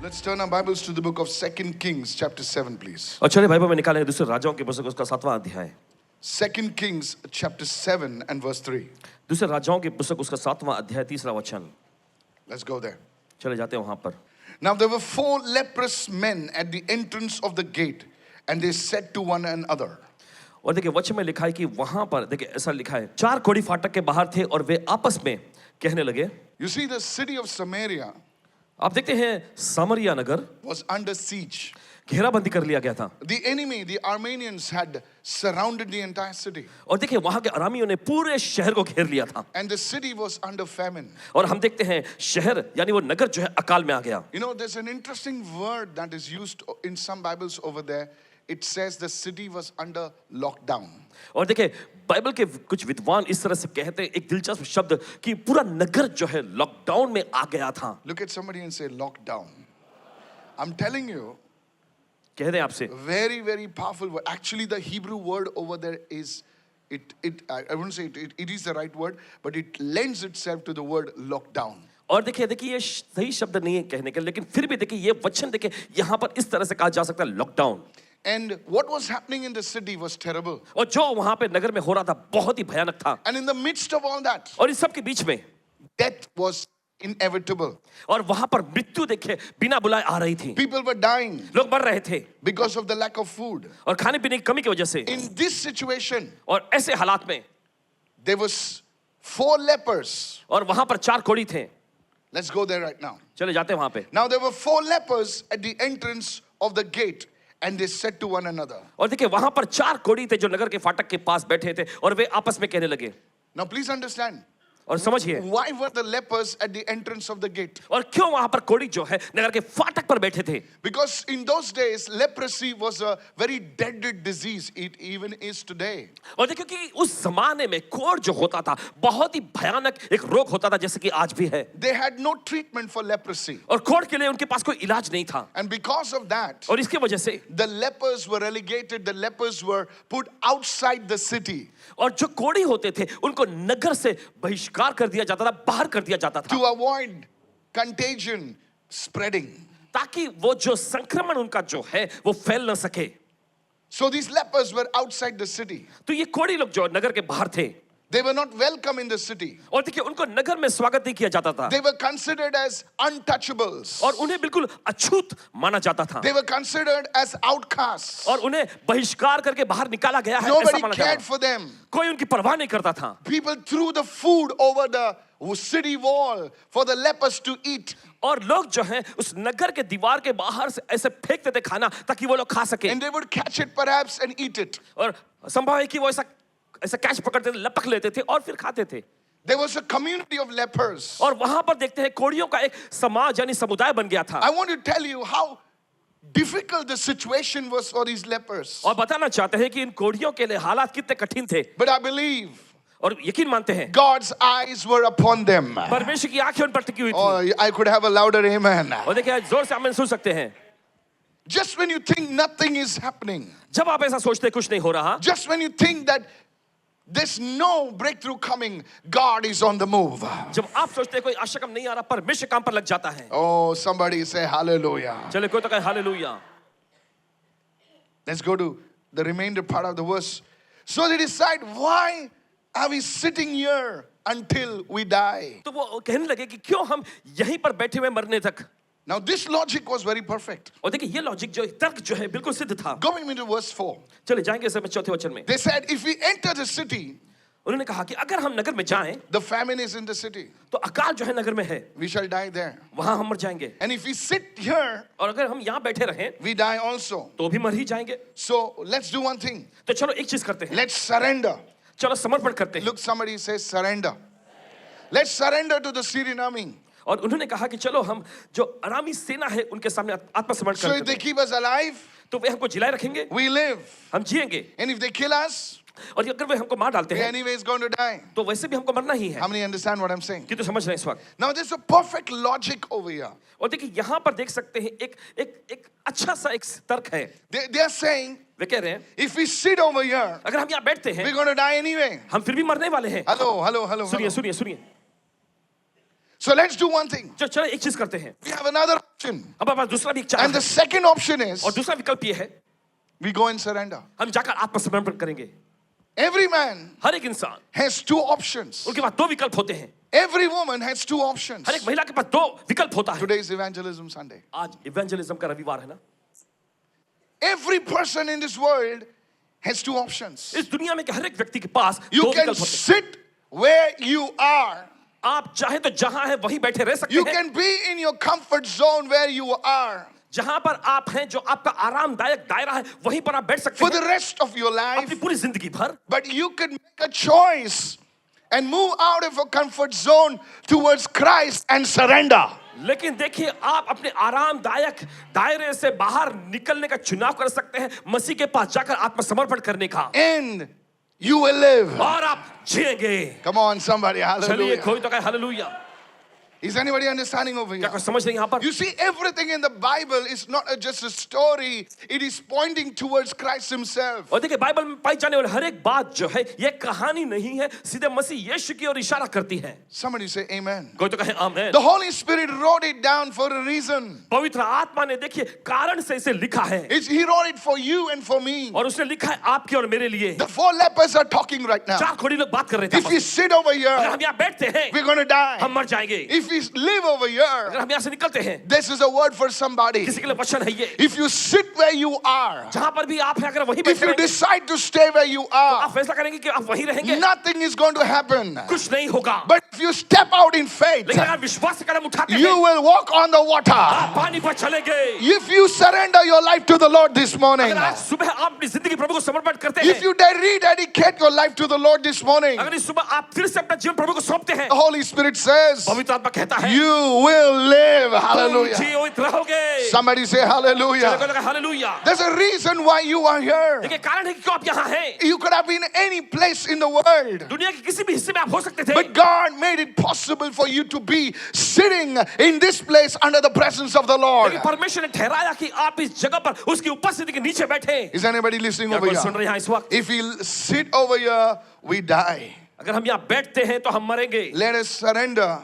Let's turn our Bibles to the book of 2 Kings, chapter 7, please. और चलिए Bible में निकालें दूसरे राजाओं की पुस्तक उसका 7वां अध्याय। 2 Kings, chapter 7 and verse 3. दूसरे राजाओं की पुस्तक उसका 7वां अध्याय 3रा वचन। Let's go there. चले जाते हैं वहां पर। Now there were 4 leprous men at the entrance of the gate, and they said to one another. और देखिए वचन में लिखा है कि वहां पर देखिए ऐसा लिखा है 4 कोढ़ी फाटक के बाहर थे और वे आपस में कहने लगे। You see, the city of Samaria आप देखते हैं सामरिया नगर was under siege. घेराबंदी कर लिया गया था। The enemy, the Armenians, had surrounded the entire city. और देखिए वहां के अरामियों ने पूरे शहर को घेर लिया था। And the city was under famine. और हम देखते हैं शहर यानी वो नगर जो है अकाल में आ गया। You know, there's an interesting word that is used in some Bibles over there. It says the city was under lockdown. और देखिए बाइबल के कुछ विद्वान इस तरह से कहते हैं एक दिलचस्प शब्द कि पूरा नगर जो है लॉकडाउन में आ गया था। Look at somebody and say lockdown. I'm telling you, कह दें आपसे very, very powerful word. Actually, the Hebrew word over there is, I wouldn't say it is the right word, but it lends itself to the word lockdown. और देखिए ये सही शब्द नहीं है कहने के, लेकिन फिर भी देखिए ये वचन देखिए यहाँ पर इस तरह से कहा जा सकता है lockdown. And what was happening in the city was terrible. और जो वहां पे नगर में हो रहा था बहुत ही भयानक था। And in the midst of all that, और इस सब के बीच में death was inevitable. और वहां पर मृत्यु देखिए बिना बुलाए आ रही थी। People were dying लोग मर रहे थे because of the lack of food. और खाने पीने की कमी की वजह से। In this situation, और ऐसे हालात में there was 4 lepers. और वहां पर 4 कोढ़ी थे। Let's go there right now. चले जाते हैं वहां पे। Now there were 4 lepers at the entrance of the gate, and they said to one another. और देखिए वहां पर 4 कोढ़ी थे जो नगर के फाटक के पास बैठे थे और वे आपस में कहने लगे। Now please understand. और समझिए Why were the lepers at the entrance of the gate? और क्यों वहां पर कोढ़ी जो है नगर के फाटक पर बैठे थे? Because in those days, leprosy was a very deadly disease. It even is today. और देखिए कि उस जमाने में कोढ़ जो होता था बहुत ही भयानक एक रोग होता था जैसे कि आज भी है। They had no treatment for leprosy. और कोढ़ के लिए उनके पास कोई इलाज नहीं था। And because of that, और इसकी वजह से the lepers were relegated, the lepers were put outside the city. और जो कोढ़ी होते थे उनको नगर से बहिष्कार कर दिया जाता था, बाहर कर दिया जाता था। To avoid contagion spreading. ताकि वो जो संक्रमण उनका जो है वो फैल न सके। So these lepers were outside the city. तो ये कोढ़ी लोग जो नगर के बाहर थे They were not welcome in the city. और देखिए उनको नगर में स्वागत नहीं किया जाता था। They were considered as untouchables. और उन्हें बिल्कुल अछूत माना जाता था। They were considered as outcasts. और उन्हें बहिष्कार करके बाहर निकाला गया है ऐसा Nobody माना cared जाता। for them. कोई उनकी परवाह नहीं करता था। People threw the food over the city wall for the lepers to eat. और लोग जो हैं उस नगर के दीवार के बाहर से ऐसे फेंकते थे खाना ताकि वो लोग खा सके। And they would catch it perhaps and eat it. और संभव है कि वो ऐसा कैच पकड़ते थे, लपक लेते थे और फिर खाते थे। There was a community of lepers. और वहां पर देखते हैं कोढ़ियों का एक समाज यानी समुदाय बन गया था। I want to tell you how difficult the situation was for these lepers. और बताना चाहते हैं कि इन कोढ़ियों के लिए हालात कितने कठिन थे। But I believe और यकीन मानते हैं God's eyes were upon them. परमेश्वर की आंखें उन पर टिकी हुई थी। Oh, I could have a louder amen. और देखिए जोर से आमीन सुन सकते हैं। Just when you think nothing is happening, जब आप ऐसा सोचते कुछ नहीं हो रहा, just when you think that there's no breakthrough coming, God is on the move. जब आप सोचते कोई आशा कम नहीं आ रहा, परमेश्वर काम पर लग जाता है। Oh, somebody say hallelujah. चले कोई तो कहे hallelujah. Let's go to the remainder part of the verse. So they decide, why are we sitting here until we die? तो वो कहने लगे कि क्यों हम यहीं पर बैठे हुए मरने तक। Now this logic was very perfect. और देखिए ये लॉजिक जो तर्क जो है बिल्कुल सिद्ध था। Go with me to verse 4. चले जाएंगे इस चौथे वचन में। They said, if we enter the city, उन्होंने कहा कि अगर हम नगर में जाएं the famine is in the city. तो अकाल जो है नगर में है, We shall die there. वहां हम मर जाएंगे। And if we sit here, और अगर हम यहाँ बैठे रहें we die also. तो भी मर ही जाएंगे। So let's do one thing. तो चलो एक चीज करते हैं, Let's surrender. चलो समर्पण करते हैं। Look, somebody says surrender. Let's surrender to the Syrian army. और उन्होंने कहा कि चलो हम जो अरामी सेना है उनके सामने आत्मसमर्पण So if करते they हैं। keep us alive, तो वे हमको जिलाए रखेंगे, we live. हम जिएंगे। And if they kill us, और अगर वे हमको मार डालते we हैं anyway is going to die. तो वैसे भी हमको मरना ही है। How many understand what I'm saying? कि तो समझ रहे हैं इस वक्त। Now there's a perfect logic over here. और देखिए यहाँ पर देख सकते हैं एक अच्छा सा एक तर्क है। They are saying, वे कह रहे हैं if we sit over here, अगर हम यहाँ बैठते हैं we're going to die anyway. हम फिर भी मरने वाले हैं। Hello. सुनिए सुनिए सुनिए। So let's do one thing. चलो एक चीज करते हैं, We have another option. अब हमारे पास दूसरा भी एक चारा And the है, second option is और दूसरा विकल्प ये है, we go and surrender. हम जाकर आत्मसमर्पण करेंगे। Every man हर एक इंसान, has two options. उनके पास दो विकल्प होते हैं, Every woman has two options. हर एक महिला के पास दो विकल्प होता है। Today is Evangelism Sunday. आज इवेंजलिज्म का रविवार है ना। Every person in this world has two options. इस दुनिया में के हर एक व्यक्ति के पास You दो can विकल्प होते हैं। sit where you are. आप चाहे तो जहां है वहीं बैठे रह सकते You हैं, can be in your comfort zone where you are जहां पर आप हैं, जो आपका आरामदायक दायरा है, वहीं पर आप बैठ सकते for हैं the rest of your अपनी life. पूरी जिंदगी भर। But you can make a choice and move out of a comfort zone towards Christ and surrender. लेकिन देखिए, आप अपने आरामदायक दायरे से बाहर निकलने का चुनाव कर सकते हैं, मसीह के पास जाकर आत्मसमर्पण करने का, And you will live. और आप जिएंगे। Come on, somebody. चलिए Hallelujah. कोई तो कहे hallelujah. Is anybody understanding over क्या here? कोई समझ रहे हैं यहाँ पर? You see, everything in the Bible is not just a story, it is pointing towards Christ Himself. और देखिए, बाइबल में पाई जाने वाली हर एक बात जो है, ये कहानी नहीं है, सीधे मसीह यीशु की ओर इशारा करती है। Somebody say amen. कोई तो कहे आमीन। The Holy Spirit wrote it down for a reason. पवित्र आत्मा ने देखिए कारण से इसे लिखा है, He wrote it for you and for me. और उसने लिखा है आपके और मेरे लिए। The four lepers are talking right now. चार खोड़ी लोग बात कर रहे थे। If we sit over अगर here, हम यहाँ बैठते हैं, we're going to die. हम मर जाएंगे। If we live over अगर here, हम यहाँ से निकलते हैं, this is a word for somebody. किसी के लिए वचन है ये। If you sit where you are, जहाँ पर भी आप हैं, अगर वहीं if बैठे you रहेंगे, decide to stay where you आप are, फैसला करेंगे कि आप वहीं रहेंगे, nothing is going to happen. कुछ नहीं होगा। But if you step out in faith, लेकिन अगर विश्वास से कदम उठाते you हैं, will walk on the water. आप पानी पर चलेंगे। If you surrender your life to the Lord this morning, अगर आज सुबह आप अपनी जिंदगी प्रभु को समर्पण करते if हैं, you rededicate your life to the Lord this morning, अगर इस सुबह आप फिर से अपना जीवन प्रभु को सौंपते हैं, the Holy Spirit says, पवित्र आत्मा कहता है, you will live. Hallelujah. जीवित रहोगे। Somebody say चलो, hallelujah. कोई लगा hallelujah. There's a reason why you are here. देखिए कारण है कि क्यों आप यहाँ हैं। You could have been any place in the world, दुनिया के किसी भी हिस्से में आप हो सकते थे, but God made it possible for you to be sitting in this place under the presence of the Lord. लेकिन परमेश्वर ने ठहराया कि आप इस जगह पर उसकी उपस्थिति के नीचे बैठे। Is anybody listening क्या over कोई सुन रहे here? हैं इस वक्त? If we sit over here, we die. अगर हम यहाँ बैठते हैं तो हम मरेंगे। Let us surrender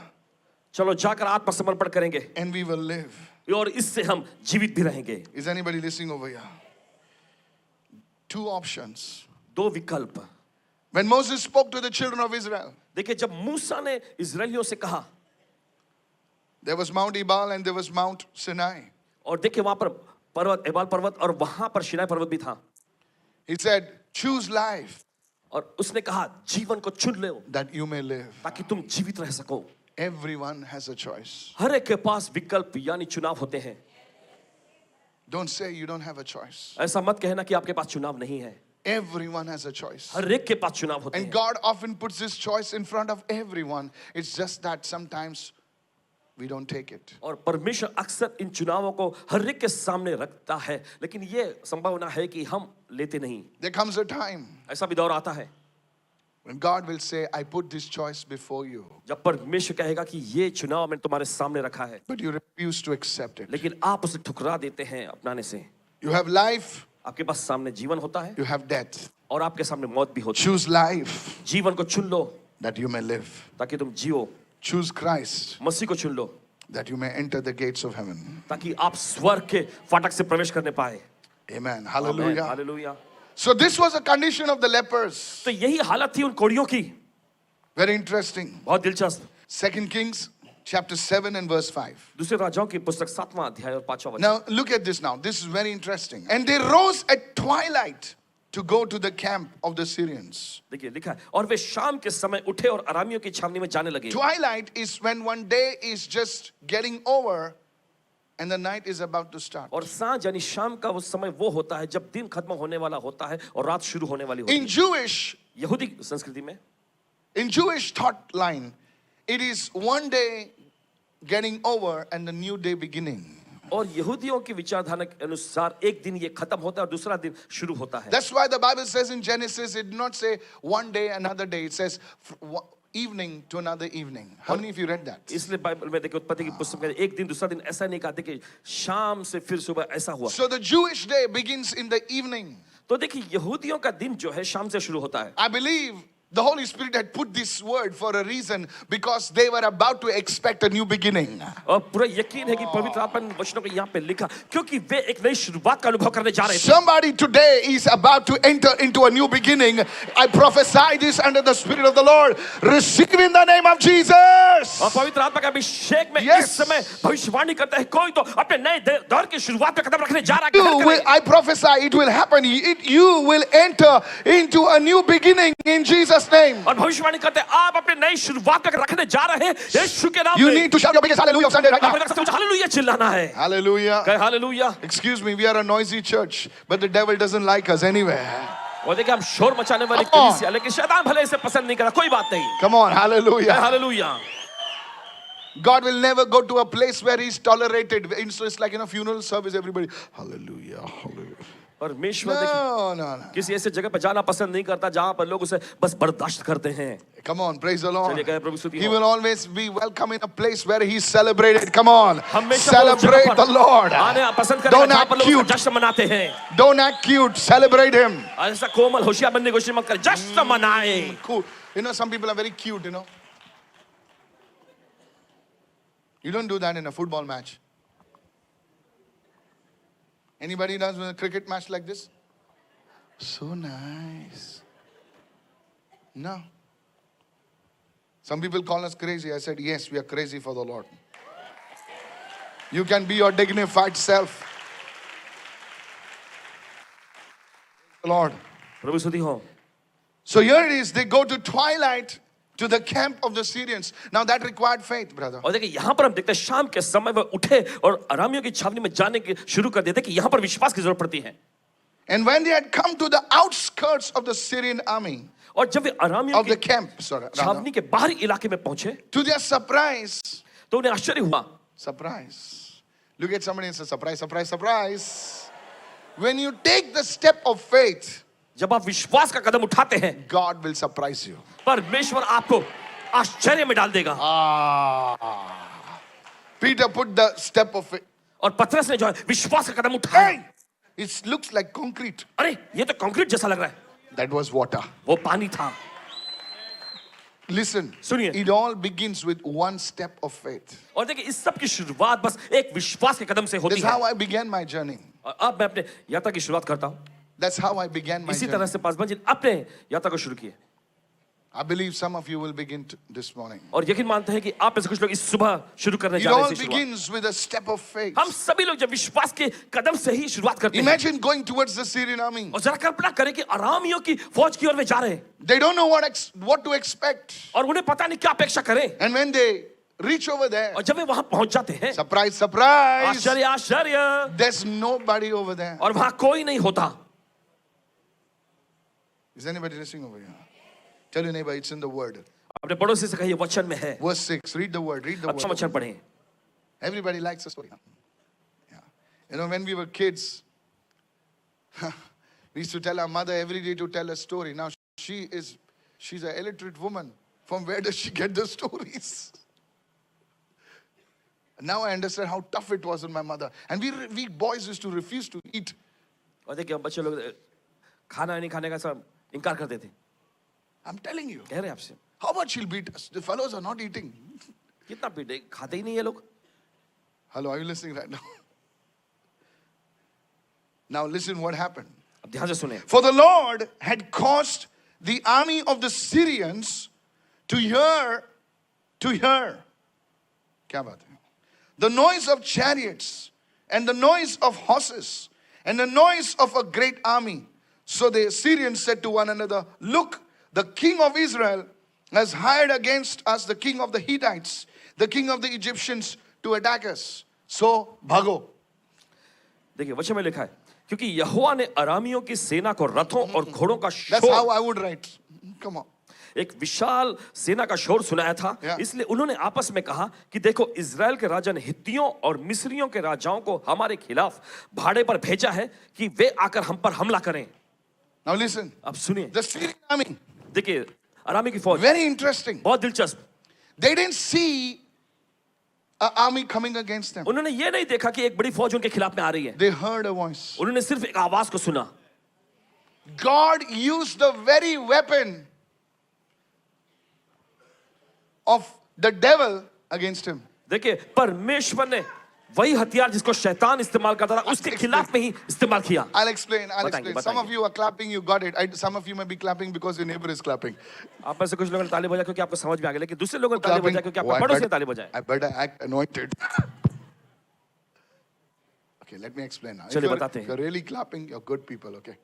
चलो जाकर आत्मसमर्पण करेंगे, and we will live. और इससे हम जीवित भी रहेंगे। Is anybody listening over here? Two options. दो विकल्प। When Moses spoke to the children of Israel, देखिए, जब मूसा ने इजरायलियों से कहा, there was Mount Ebal and there was Mount Sinai. और देखिए वहां पर पर्वत एबाल पर्वत और वहां पर शिनाई पर्वत भी था, He said, choose life और उसने कहा जीवन को चुन लो that you may live. ताकि तुम जीवित रह सको। Everyone has a choice. हर एक के पास विकल्प यानी चुनाव होते हैं। Don't say you don't have a choice. ऐसा मत कहना कि आपके पास चुनाव नहीं है। Everyone has a choice. हर एक के पास चुनाव होते And हैं। God often puts this choice in front of everyone. It's just that sometimes we don't take it. और परमेश्वर अक्सर इन चुनावों को हर एक के सामने रखता है, लेकिन ये संभावना है कि हम लेते नहीं। There comes a time ऐसा भी दौर आता है when God will say, I put this choice before you, जब परमेश्वर कहेगा कि ये चुनाव मैंने तुम्हारे सामने रखा है, but you refuse to accept it. लेकिन आप उसे ठुकरा देते हैं अपनाने से। You have life, आपके पास सामने जीवन होता है you have death. और आपके सामने मौत भी होती है। Choose life जीवन को चुन लो that you may live. ताकि तुम जियो, Choose Christ मसीह को चुन लो that you may enter the gates of heaven. ताकि आप स्वर्ग के फाटक से प्रवेश करने पाए। Amen. Hallelujah. Hallelujah. So this was a condition of the lepers. तो यही हालत थी उन कोड़ियों की। Very interesting. बहुत दिलचस्प। 2 Kings chapter 7 and verse 5. दूसरे राजाओं की पुस्तक 7वां अध्याय और 5वां वचन। Now look at this now. This is very interesting. And they rose at twilight to go to the camp of the Syrians. देखिए लिखा है, और वे शाम के समय उठे और अरामियों की छावनी में जाने लगे। Twilight is when one day is just getting over and the night is about to start. और सांझ यानी शाम का वो समय वो होता है जब दिन खत्म होने वाला होता है और रात शुरू होने वाली होती In Jewish, है। यहूदी संस्कृति में, in Jewish thought line, it is one day getting over and the new day beginning. और यहूदियों की विचारधारा के अनुसार एक दिन ये खत्म होता है और दूसरा दिन शुरू होता है। That's why the Bible says in Genesis, it did not say one day, another day. It says evening to another evening. How many of you read that? इसलिए बाइबल में देखिए उत्पत्ति की पुस्तक में एक दिन दूसरा दिन ऐसा नहीं कहते कि शाम से फिर सुबह ऐसा हुआ। So the Jewish day begins in the evening. तो देखिए यहूदियों का दिन जो है शाम से शुरू होता है। I believe The Holy Spirit had put this word for a reason because they were about to expect a new beginning. और पूरा यकीन है कि पवित्र आत्मा ने वचनों को यहाँ पे लिखा क्योंकि वे एक नई शुरुआत का अनुभव करने जा रहे थे. Somebody today is about to enter into a new beginning. I prophesy this under the Spirit of the Lord. Receive in the name of Jesus. और पवित्र आत्मा के अभिषेक में Yes. इस समय भविष्यवाणी करता है कोई तो अपने नए दौर की शुरुआत पे कदम रखने जा रहा You है. will, I prophesy it will happen. You will enter into a new beginning in Jesus' name. और भविष्यवाणी करते हैं आप अपने नई शुरुआत पे रखने जा रहे हैं यीशु के नाम You में. need to shout your biggest hallelujah of Sunday right now. Hallelujah चिल्लाना है. Hallelujah. कहे hallelujah. Excuse me, we are a noisy church, but the devil doesn't like us anyway. और देखिए हम शोर मचाने वाली Come on. कलीसिया लेकिन शैतान भले इसे पसंद नहीं करा कोई बात नहीं. Come on, कहे hallelujah. Hallelujah. God will never go to a place where he's tolerated. It's like in a funeral service, everybody, hallelujah, hallelujah. परमेश्वर देखिए No. किसी ऐसे जगह पे जाना पसंद नहीं करता जहां पर लोग उसे बस बर्दाश्त करते हैं. Come on, praise the Lord. चलिए कहे प्रभु स्तुति He हो. will always be welcome in a place where he's celebrated. Come on, हमेशा celebrate वो जगह the पर Lord. आने पसंद करेगा Don't जहां act पर लोग cute. उसका जश्न मनाते हैं. Don't act cute, celebrate him. ऐसा कोमल होशियार बनने की कोशिश मत कर जश्न मनाए. Cool. You know, some people are very cute, you know. You don't do that in a football match. Anybody does in a cricket match like this? So nice. No. Some people call us crazy. I said, yes, we are crazy for the Lord. You can be your dignified self. Lord. प्रभु स्तुति हो. So here it is. They go to twilight to the camp of the Syrians. Now that required faith, brother. और देखिए यहाँ पर हम देखते हैं शाम के समय वह उठे और अरामियों की छावनी में जाने की शुरू कर देते कि यहाँ पर विश्वास की जरूरत पड़ती है. And when they had come to the outskirts of the Syrian army, और जब वे अरामियों of the की camp, sorry, rather, छावनी के बाहरी इलाके में पहुंचे to their surprise, तो उन्हें आश्चर्य हुआ. surprise. Look at somebody and say, surprise, surprise, surprise. When you take the step of faith, जब आप विश्वास का कदम उठाते हैं God will surprise you. परमेश्वर आपको आश्चर्य में डाल देगा. Peter put the step of faith. और पतरस ने जो है विश्वास का कदम उठाया. Hey! It looks like concrete. अरे ये तो कंक्रीट जैसा लग रहा है. That was water. वो पानी था. Listen, सुनिए. it all begins with one step of faith. और देखिए इस सब की शुरुआत बस एक विश्वास के कदम से होती That's है. how I began my journey. और अब मैं अपने यात्रा की शुरुआत करता हूँ. That's how I began my इसी journey. तरह से पासवान जी अपने यात्रा को शुरू किए. I believe some of you will begin this morning. और यकीन मानते हैं कि आप में से कुछ लोग इस सुबह शुरू करने It जा रहे all हैं शुरुआत. begins with a step of faith. हम सभी लोग जब विश्वास के कदम से ही शुरुआत करते हैं. Imagine going towards the Syrian army. और जरा कल्पना करें कि अरामियों की फौज की ओर वे जा रहे हैं They don't know what to expect. और उन्हें पता नहीं क्या अपेक्षा करें. And when they reach over there, और जब वे वहां पहुंच जाते हैं surprise, surprise, आश्चर्य आश्चर्य there's nobody over there. और वहां कोई नहीं होता. Is anybody listening over here? Tell your neighbor, it's in the word. अपने पड़ोसी से कहिए वचन में है. Verse 6, read the word, read the अच्छा word. वचन पढ़ें. Everybody likes a story. Yeah. You know, when we were kids, we used to tell our mother every day to tell a story. Now, she's an illiterate woman. From where does she get the stories? Now I understand how tough it was on my mother. And we boys used to refuse to eat. और देखिए हम बच्चे लोग खाना नहीं खाने का सब इनकार करते थे. I'm telling you. कह रहे हैं आपसे How much she'll beat us? The fellows are not eating. कितना पीटे खाते ही नहीं ये लोग. Hello, are you listening right now? Now listen what happened. अब ध्यान से सुने. For the Lord had caused the army of the Syrians to hear. क्या बात है? The noise of chariots and the noise of horses and the noise of a great army. So the Syrians said to one another, look, the king of Israel has hired against us the king of the Hittites, the king of the Egyptians to attack us. So, भागो. देखिए वचन में लिखा है क्योंकि यहोवा ने अरामियों की सेना को रथों और घोड़ों का That's how शोर I would write. Come on. एक विशाल सेना का शोर सुनाया था. Yeah. इसलिए उन्होंने आपस में कहा कि देखो इजराइल के राजा ने हित्तियों और मिस्रियों के राजाओं को हमारे खिलाफ भाड़े पर भेजा है कि वे आकर हम पर हमला करें. Now listen. अब सुनिए. The Syrian army, देखिए अरामी की फौज very interesting. बहुत दिलचस्प. They didn't see an army coming against them. उन्होंने ये नहीं देखा कि एक बड़ी फौज उनके खिलाफ में आ रही है. They heard a voice. उन्होंने सिर्फ एक आवाज को सुना. God used the very weapon of the devil against him. देखिए परमेश्वर ने वही हथियार जिसको शैतान इस्तेमाल करता था उसके खिलाफ में ही इस्तेमाल किया. I'll explain. बताएंगे, Some of बताएंगे. you are clapping, you got it. Some of you may be clapping because your neighbor is clapping. आप में से कुछ लोगों ने ताली बजाई क्योंकि आपको समझ में आ गया, लेकिन दूसरे लोगों ने ताली Clapping. बजाई क्योंकि Oh, आपके पड़ोसी ने ताली बजाई. I better act anointed. Okay, let me explain now. चलिए बताते If हैं. you're really clapping, you're good people, okay?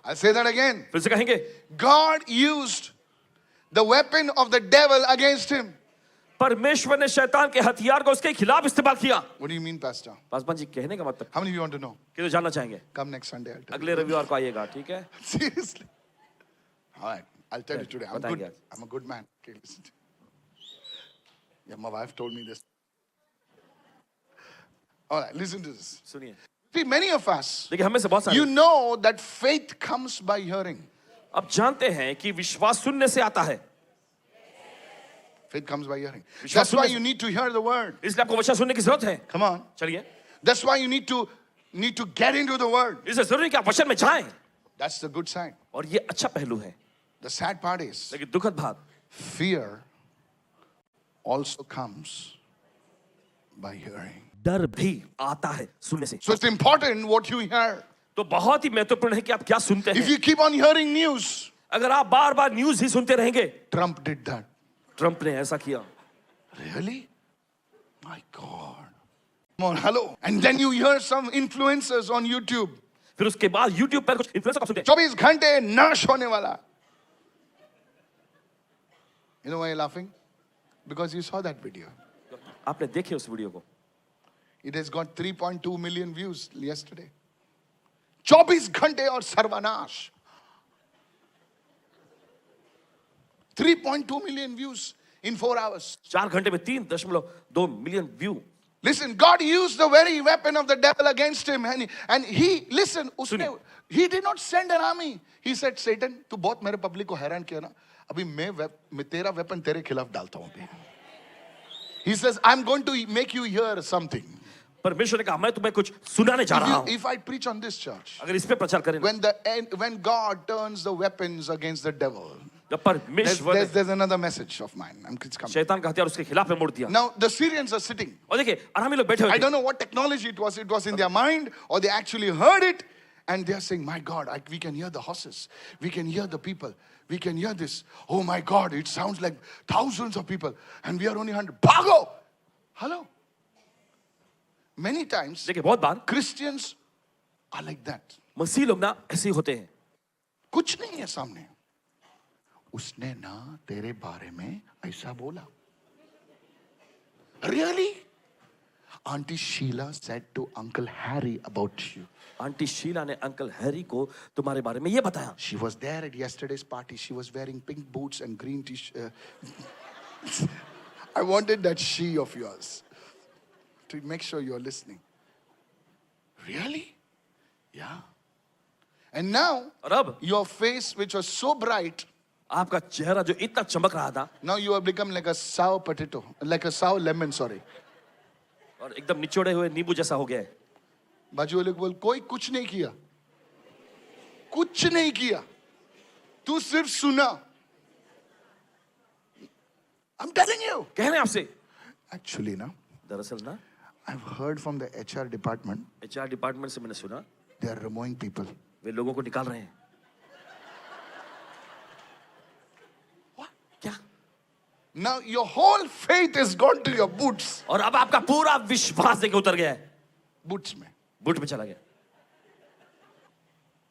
I'll say that again. फिर से कहेंगे God used the weapon of the devil against him. परमेश्वर ने शैतान के हथियार को उसके खिलाफ इस्तेमाल किया. What do you mean, Pastor? Paswan ji कहने का मतलब How many of you want to know? कि तो जानना चाहेंगे. Come next Sunday, I'll tell you. अगले रविवार को आइएगा, ठीक है. Seriously. All right, I'll tell you today. I'm बताएंगे good. आज. I'm a good man. Okay, listen. Yeah, my wife told me this. All right, listen to this. सुनिए. See, many of us, देखिए हमें से बहुत you सारे know that faith comes by hearing. अब जानते हैं कि विश्वास सुनने से आता है. Faith comes by hearing. विश्वास That's why सुनने you से- need to hear the word. इसलिए आपको वचन सुनने की जरूरत है. Come on. चलिए. That's why you need to get into the word. इससे जरूरी है कि आप वचन में जाएं. That's the good sign. और ये अच्छा पहलू है. The sad part is लेकिन दुखद बात fear also comes by hearing. डर भी आता है सुनने से. So it's important what you hear. तो बहुत ही महत्वपूर्ण है कि आप क्या सुनते If हैं. you keep on hearing news, अगर आप बार बार न्यूज ही सुनते रहेंगे, Trump did that. ट्रंप ने ऐसा किया, Really? My God. Come on, hello. And then you hear some influencers on YouTube. फिर उसके बाद YouTube पर कुछ इन्फ्लुएंसर को सुनते हैं. 24 घंटे नाश होने वाला. You know why you're laughing? Because you saw that video. आपने देखे उस वीडियो को. It has got 3.2 million views yesterday. 24 घंटे और सर्वनाश. 3.2 million views in 4 hours. 4 घंटे में 3.2 million view. Listen, God used the very weapon of the devil against him. And he, listen, he did not send an army. He said, Satan, तू बहुत मेरे public को हैरान किया ना. अभी मैं तेरा वेपन तेरे खिलाफ डालता हूं अभी. He says, I'm going to make you hear something. परमेश्वर ने कहा मैं तुम्हें कुछ सुनाने जा रहा हूं. If I preach on this church, अगर इस पे प्रचार करें ना, when God turns the weapons against the devil, जब परमेश्वर ने there's another message of mine. It's coming. शैतान का हथियार उसके खिलाफ में मोड़ दिया. Now, the Syrians are sitting. और देखिए आरामी लोग बैठे हुए I थे. don't know what technology it was. It was in their mind, or they actually heard it, and they are saying, my God, we can hear the horses. We can hear the people. We can hear this. Oh my God, it sounds like thousands of people, and we are only 100. Bhago! Hello? Many times, देखिए बहुत बार Christians are like that. मसीह लोग ना ऐसे ही होते हैं. कुछ नहीं है सामने. उसने ना तेरे बारे में ऐसा बोला. Really? Auntie Sheila said to Uncle Harry about you. Aunty Sheela ने अंकल हैरी को तुम्हारे बारे में ये बताया. She was there at yesterday's party. She was wearing pink boots and green t-shirt. I wanted that she of yours to make sure you're listening. Really? Yeah. And now, और अब your face, which was so bright, आपका चेहरा जो इतना चमक रहा था, now you have become like a sour potato, like a sour lemon, sorry. और एकदम निचोड़े हुए नींबू जैसा हो गया है. बाजू वाले को बोल, कोई कुछ नहीं किया. कुछ नहीं किया. तू सिर्फ सुना. I'm telling you. कह रहे हैं आपसे. Actually, ना, दरअसल ना I've heard from the HR department, HR department से मैंने सुना they are removing people. वे लोगों को निकाल रहे हैं. What? क्या? Now your whole faith has gone to your boots. और अब आपका पूरा विश्वास देखिए उतर गया है. Boots में. बूट में चला गया.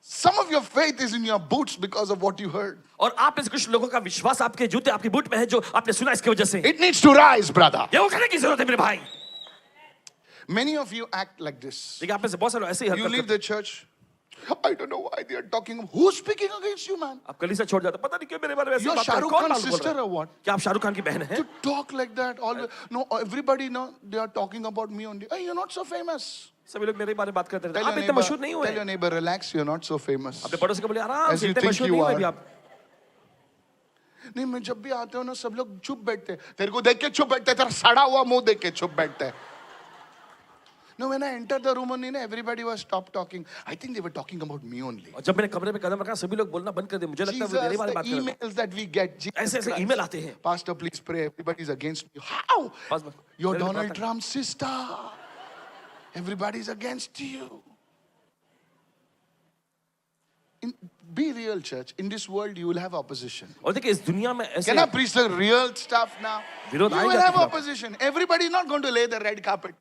Some of your faith is in your boots because of what you heard. और आप में से कुछ लोगों का विश्वास आपके जूते आपकी बूट में है जो आपने सुना इसकी वजह से. It needs to rise, brother. ये उठाने की जरूरत है मेरे भाई. Many of you act like this. देखिए आप में से बहुत सारे लोग ऐसे ही You हरकत leave करते the church. I don't know why they are talking. Who's speaking against you, man? हैं. आप कलीसिया छोड़ जाते हैं. पता नहीं क्यों मेरे बारे में ऐसी You're बात कर रहे हैं. Shahrukh कौन Khan's मालूम बोल sister रहा है? or what? क्या आप शाहरुख खान की बहन हैं? To talk like that. No, everybody know they are talking about me only. Hey, you're not so famous. सभी लोग मेरे बारे में बात करते रहते हैं. Tell आप your इतने मशहूर neighbor, नहीं tell your हुए. neighbor, relax. You're not so famous. अपने पड़ोसी को बोले आराम As से you इतने think मशहूर you नहीं हुए are. अभी आप. नहीं, मैं जब भी आते हो ना सब लोग चुप बैठते हैं. तेरे को देख के चुप बैठते हैं. तेरा सड़ा हुआ मुंह देख के चुप बैठते हैं. No, when I entered the room only, everybody was stopped talking. I think they were talking about me only. और जब मैंने कमरे में कदम रखा सभी लोग बोलना बंद कर दिए मुझे लगता है Jesus, वो मेरे बारे में the बात कर रहे थे emails that we get, Jesus ऐसे ऐसे Christ. ईमेल आते हैं Pastor, please pray. Everybody's against you. How? बस बस You're मेरे लिए Donald प्रार्थना- Trump's sister. Everybody's against you. Be real, church. In this world, you will have opposition. और देखिए इस दुनिया में ऐसे Can I preach the real stuff now? You विरोध will आएगा have आपके खिलाफ। opposition. Everybody is not going to lay the red carpet.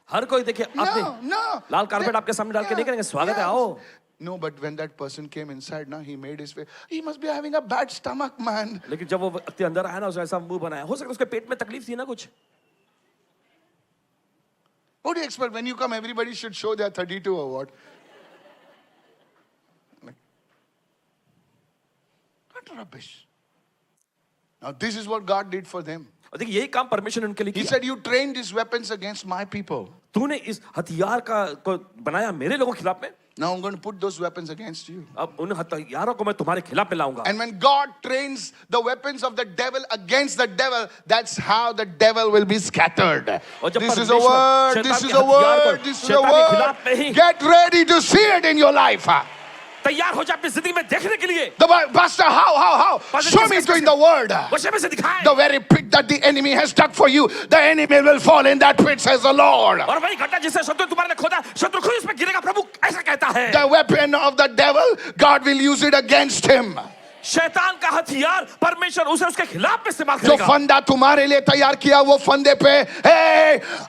हर कोई देखिए आपने No. लाल कारपेट आपके सामने डाल के नहीं करेंगे स्वागत है आओ No, but when that person came inside, now he made his face. He must be having a bad stomach, man. लेकिन जब वो व्यक्ति अंदर आया ना उसने ऐसा मुंह बनाया हो सकता है उसके पेट में तकलीफ थी ना कुछ What do you expect? When you come, everybody should show their 32 or what? Like, what rubbish. Now, this is what God did for them. और देखिए यही काम परमेश्वर ने उनके लिए He किया said, you train these weapons against my people. तूने इस हथियार को बनाया मेरे लोगों के खिलाफ में Now I'm going to put those weapons against you. अब उन हथियारों को मैं तुम्हारे खिलाफ में लाऊंगा And when God trains the weapons of the devil against the devil, that's how the devil will be scattered. और जब This is a परमेश्वर word, this शैतान is के a हथियार को word, this is a शैतान के खिलाफ में word. He Get ready to see it in your life. तैयार हो जाए अपनी जिंदगी में देखने के लिए Pastor, how? Pastor, Show me to in the word. वशे में से दिखाए The very pit that the enemy has dug for you, the enemy will fall in that pit, says the Lord. और वही घटना जिसे शत्रु तुम्हारे लिए खोदा शत्रु खुद उसमें गिरेगा प्रभु ऐसा कहता है The weapon of the devil, God will use it against him. शैतान का हथियार परमेश्वर उसे उसके खिलाफ में इस्तेमाल जो करेगा फंदा तुम्हारे लिए तैयार किया वो फंदे पे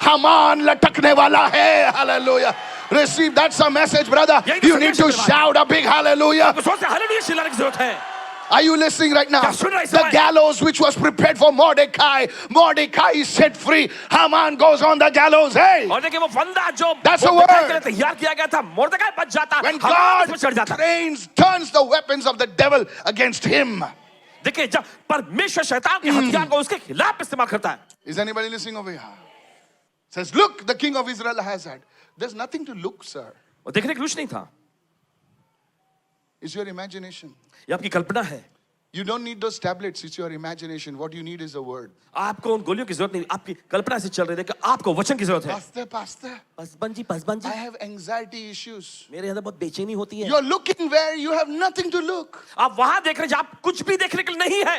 हमान लटकने वाला है hallelujah receive that's a message brother you need to shout a big hallelujah आपको सोचते हालेलुया चिल्लाने की जरूरत है are you listening right now क्या सुन रहे हैं इस the समय? gallows which was prepared for Mordecai is set free Haman goes on the gallows hey और देखिए वो फंदा जो That's the मोर्देकाई word. के लिए तैयार किया गया था मोर्देकाई बच जाता when हामान God उसमें चढ़ जाता turns the weapons of the devil against him देखिए जब परमेश्वर शैतान के हथियार को उसके खिलाफ इस्तेमाल करता है is anybody listening over here says look the king of Israel has had there's nothing to look sir और देखने के कुछ नहीं था it's your imagination ये आपकी कल्पना है You don't need those tablets. It's your imagination. What you need is the word. आपको उन गोलियों की जरूरत नहीं आपकी कल्पना से चल रही है कि आपको वचन की जरूरत है Pastor, पसबन ji I have anxiety issues. मेरे अंदर बहुत बेचैनी होती है You're looking where you have nothing to look. आप वहां देख रहे हैं जहां आप कुछ भी देखने के लिए नहीं है